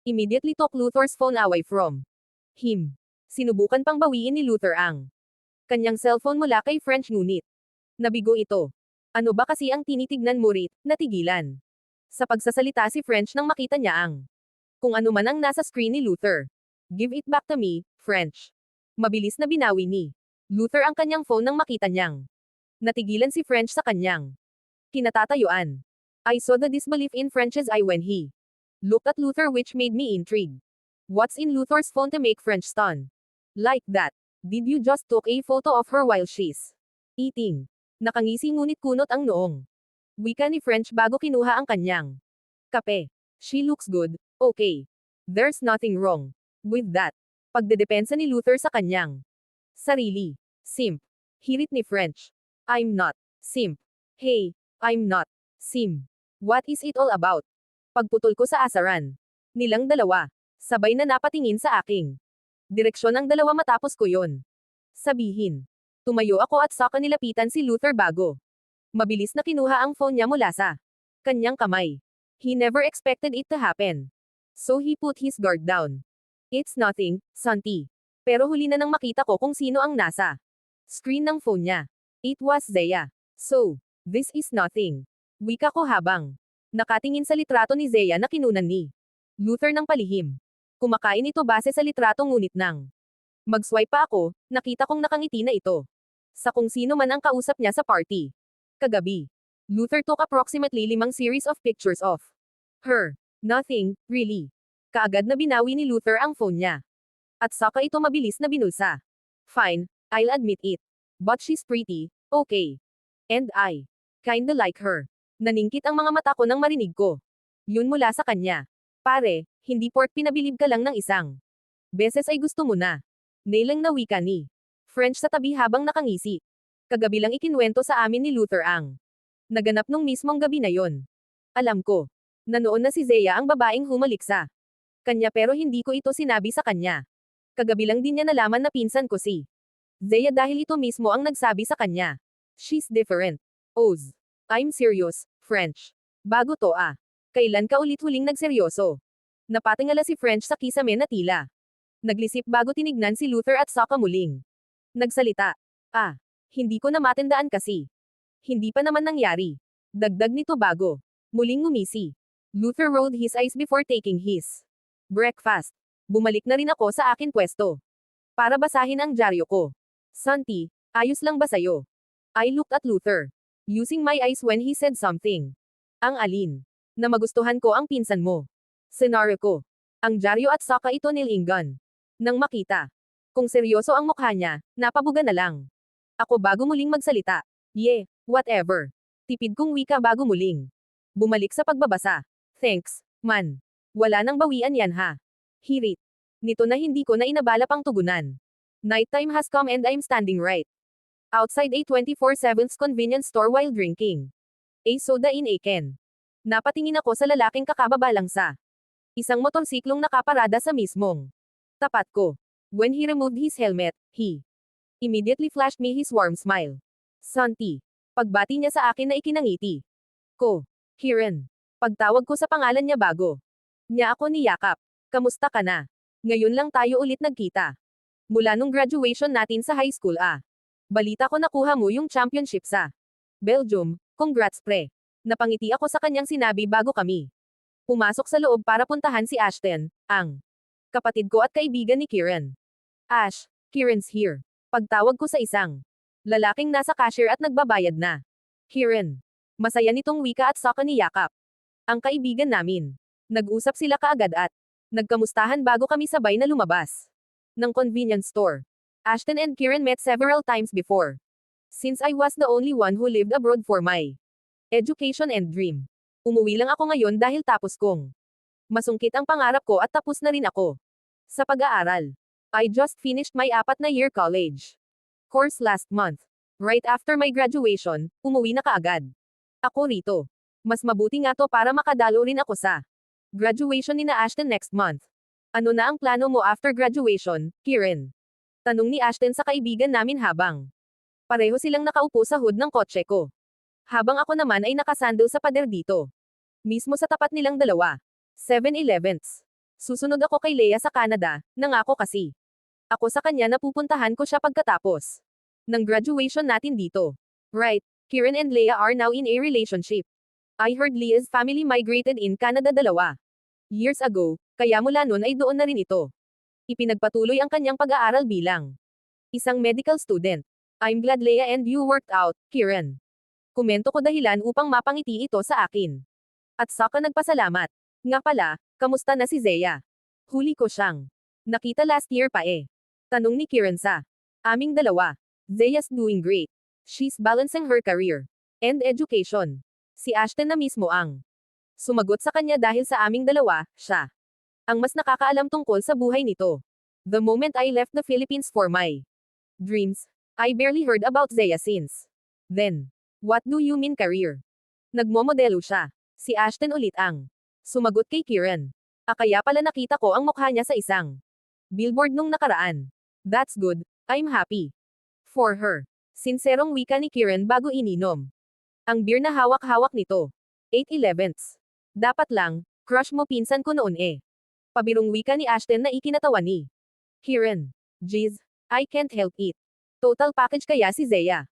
immediately took Luther's phone away from him. Sinubukan pang bawiin ni Luther ang kanyang cellphone mula kay French ngunit nabigo ito. Ano ba kasi ang tinitignan mo rit, natigilan. Sa pagsasalita si French nang makita niya ang kung ano man ang nasa screen ni Luther. Give it back to me, French. Mabilis na binawi ni Luther ang kanyang phone nang makita niyang natigilan si French sa kanyang kinatatayuan. I saw the disbelief in French's eye when he looked at Luther which made me intrigued. What's in Luther's phone to make French stun? Like that. Did you just took a photo of her while she's eating? Nakangisi ngunit kunot ang noong wika ni French bago kinuha ang kanyang kape. She looks good, okay. There's nothing wrong with that. Pagdedepensa ni Luther sa kanyang sarili. Simp. Hirit ni French. I'm not simp. Hey, I'm not simp. What is it all about? Pagputol ko sa asaran nilang dalawa, sabay na napatingin sa aking direksyon ang dalawa matapos ko yon sabihin. Tumayo ako at saka nilapitan si Luther bago mabilis na kinuha ang phone niya mula sa kanyang kamay. He never expected it to happen. So he put his guard down. It's nothing, Santi. Pero huli na nang makita ko kung sino ang nasa screen ng phone niya. It was Zeya. So, this is nothing. Wika ko habang nakatingin sa litrato ni Zeya na kinunan ni Luther ng palihim. Kumakain ito base sa litrato ngunit nang mag-swipe pa ako, nakita kong nakangiti na ito. Sa kung sino man ang kausap niya sa party. Kagabi. Luther took approximately 5 series of pictures of her. Nothing, really. Kaagad na binawi ni Luther ang phone niya. At saka ito mabilis na binulsa. Fine, I'll admit it. But she's pretty, okay. And I kinda like her. Naningkit ang mga mata ko nang marinig ko yun mula sa kanya. Pare, hindi port pinabilib ka lang ng isang beses ay gusto mo na. Nailang na wika ni French sa tabi habang nakangisi. Kagabi lang ikinwento sa amin ni Luther ang naganap nung mismong gabi na yon. Alam ko na noon na si Zeya ang babaeng humalik sa kanya pero hindi ko ito sinabi sa kanya. Kagabi lang din niya nalaman na pinsan ko si Zeya dahil ito mismo ang nagsabi sa kanya. She's different. Oz. I'm serious, French. Bago to ah. Kailan ka ulit huling nagseryoso? Napatingala si French sa kisame na tila naglisip bago tinignan si Luther at saka muling nagsalita. Ah, hindi ko na matandaan kasi. Hindi pa naman nangyari. Dagdag nito bago muling ngumisi. Luther rolled his eyes before taking his breakfast. Bumalik na rin ako sa akin pwesto para basahin ang dyaryo ko. Santi, ayos lang ba sayo? I looked at Luther, using my eyes when he said something. Ang alin? Na magustuhan ko ang pinsan mo. Senaryo ko. Ang dyaryo at saka ito nilingan. Nang makita kung seryoso ang mukha niya, napabuga na lang ako bago muling magsalita. Whatever. Tipid kong wika bago muling bumalik sa pagbabasa. Thanks, man. Wala nang bawian yan ha. Hirit. Nito na hindi ko na inabala pang tugunan. Nighttime has come and I'm standing right outside a 24/7's convenience store while drinking a soda in a can. Napatingin ako sa lalaking kakababalang sa isang motorsiklong nakaparada sa mismong tapat ko. When he removed his helmet, he immediately flashed me his warm smile. Santi. Pagbati niya sa akin na ikinangiti ko. Kieran. Pagtawag ko sa pangalan niya bago niya ako niyakap. Kamusta ka na? Ngayon lang tayo ulit nagkita. Mula nung graduation natin sa high school ah. Balita ko nakuha mo yung championship sa Belgium, congrats pre. Napangiti ako sa kanyang sinabi bago kami pumasok sa loob para puntahan si Ashton, ang kapatid ko at kaibigan ni Kieran. Ash, Kieran's here. Pagtawag ko sa isang Lalaking nasa cashier at nagbabayad na. Kieran. Masaya nitong wika at saka ni Yakap. Ang kaibigan namin. Nag-usap sila kaagad at nagkamustahan bago kami sabay na lumabas ng convenience store. Ashton and Kieran met several times before. Since I was the only one who lived abroad for my education and dream. Umuwi lang ako ngayon dahil tapos kong masungkit ang pangarap ko at tapos na rin ako sa pag-aaral. I just finished my 4-year college course last month. Right after my graduation, umuwi na kaagad ako rito. Mas mabuti nga to para makadalo rin ako sa graduation ni na Ashton next month. Ano na ang plano mo after graduation, Kieran? Tanong ni Ashton sa kaibigan namin habang pareho silang nakaupo sa hood ng kotse ko. Habang ako naman ay nakasandal sa pader dito. Mismo sa tapat nilang dalawa. 7-Elevens. Susunod ako kay Leia sa Canada, nangako kasi. Ako sa kanya na pupuntahan ko siya pagkatapos ng graduation natin dito. Right, Kieran and Leia are now in a relationship. I heard Leia's family migrated in Canada 2 years ago, kaya mula nun ay doon na rin ito. Ipinagpatuloy ang kanyang pag-aaral bilang isang medical student. I'm glad Leia and you worked out, Kieran. Komento ko dahilan upang mapangiti ito sa akin. At saka nagpasalamat. Nga pala, kamusta na si Zeya? Huli ko siyang nakita last year pa eh. Tanong ni Kieran sa aming dalawa. Zeya's doing great. She's balancing her career and education. Si Ashton na mismo ang sumagot sa kanya dahil sa aming dalawa, siya ang mas nakakaalam tungkol sa buhay nito. The moment I left the Philippines for my dreams, I barely heard about Zeya since then. What do you mean career? Nagmomodelo siya. Si Ashton ulit ang sumagot kay Kieran. Kaya pala nakita ko ang mukha niya sa isang billboard nung nakaraan. That's good, I'm happy for her. Sinserong wika ni Kieran bago ininom ang beer na hawak-hawak nito. 8-Elevens. Dapat lang, crush mo pinsan ko noon eh. Pabirong wika ni Ashton na ikinatawa ni Kieran. Jeez, I can't help it. Total package kaya si Zeya.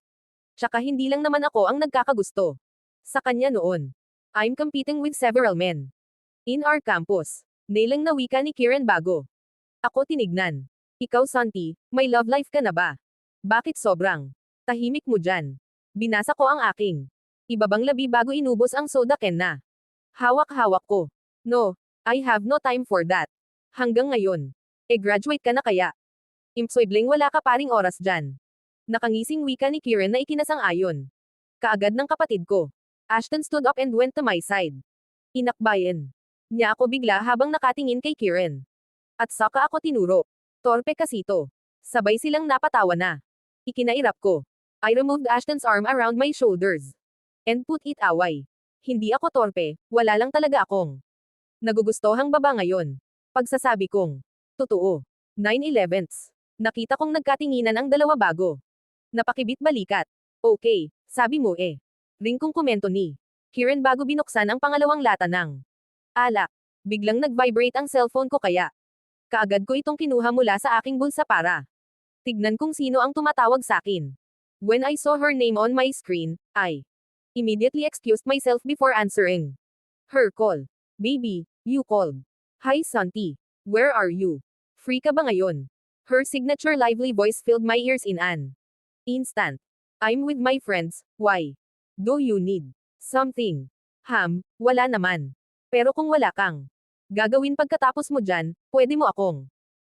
Tsaka hindi lang naman ako ang nagkakagusto sa kanya noon. I'm competing with several men in our campus. Nailang na wika ni Kieran bago ako tinignan. Ikaw Santi, may love life ka na ba? Bakit sobrang tahimik mo dyan? Binasa ko ang aking ibabang labi bago inubos ang soda can na hawak-hawak ko. No, I have no time for that. Hanggang ngayon. Graduate ka na kaya? Imposibleng wala ka paring oras dyan. Nakangising wika ni Kieran na ikinasang-ayon kaagad ng kapatid ko. Ashton stood up and went to my side. Inakbayan niya ako bigla habang nakatingin kay Kieran. At saka ako tinuro. Torpe kasi to. Sabay silang napatawa na. Ikinairap ko. I removed Ashton's arm around my shoulders and put it away. Hindi ako torpe, wala lang talaga akong nagugustohang baba ngayon. Pagsasabi kong totoo. 9-Elevens. Nakita kong nagkatinginan ang dalawa bago napakibit balikat. Okay, sabi mo eh. Ring kong komento ni Kieran bago binuksan ang pangalawang lata ng alak. Biglang nag-vibrate ang cellphone ko kaya kaagad ko itong kinuha mula sa aking bulsa para tignan kung sino ang tumatawag sa akin. When I saw her name on my screen, I immediately excused myself before answering her call. Baby, you called. Hi Santi. Where are you? Free ka ba ngayon? Her signature lively voice filled my ears in an instant. I'm with my friends. Why? Do you need something? Wala naman. Pero kung wala kang gagawin pagkatapos mo dyan, pwede mo akong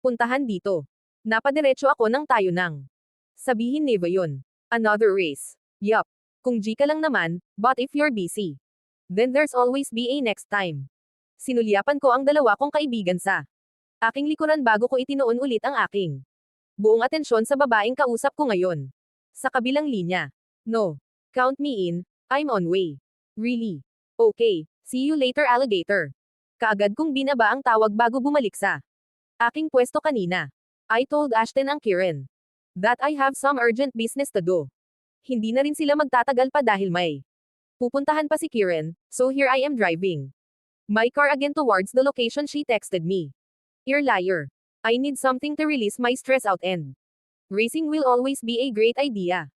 puntahan dito. Napadiretso ako ng tayo nang sabihin ni yun. Another race. Yup. Kung G ka lang naman, but if you're busy, then there's always be a next time. Sinulyapan ko ang dalawa kong kaibigan sa aking likuran bago ko itinoon ulit ang aking buong atensyon sa babaeng kausap ko ngayon. Sa kabilang linya. No. Count me in, I'm on way. Really? Okay, see you later alligator. Kaagad kong binaba ang tawag bago bumalik sa aking pwesto kanina. I told Ashton ang Kieran that I have some urgent business to do. Hindi na rin sila magtatagal pa dahil may pupuntahan pa si Kieran, so here I am driving my car again towards the location she texted me. You're liar. I need something to release my stress out and racing will always be a great idea.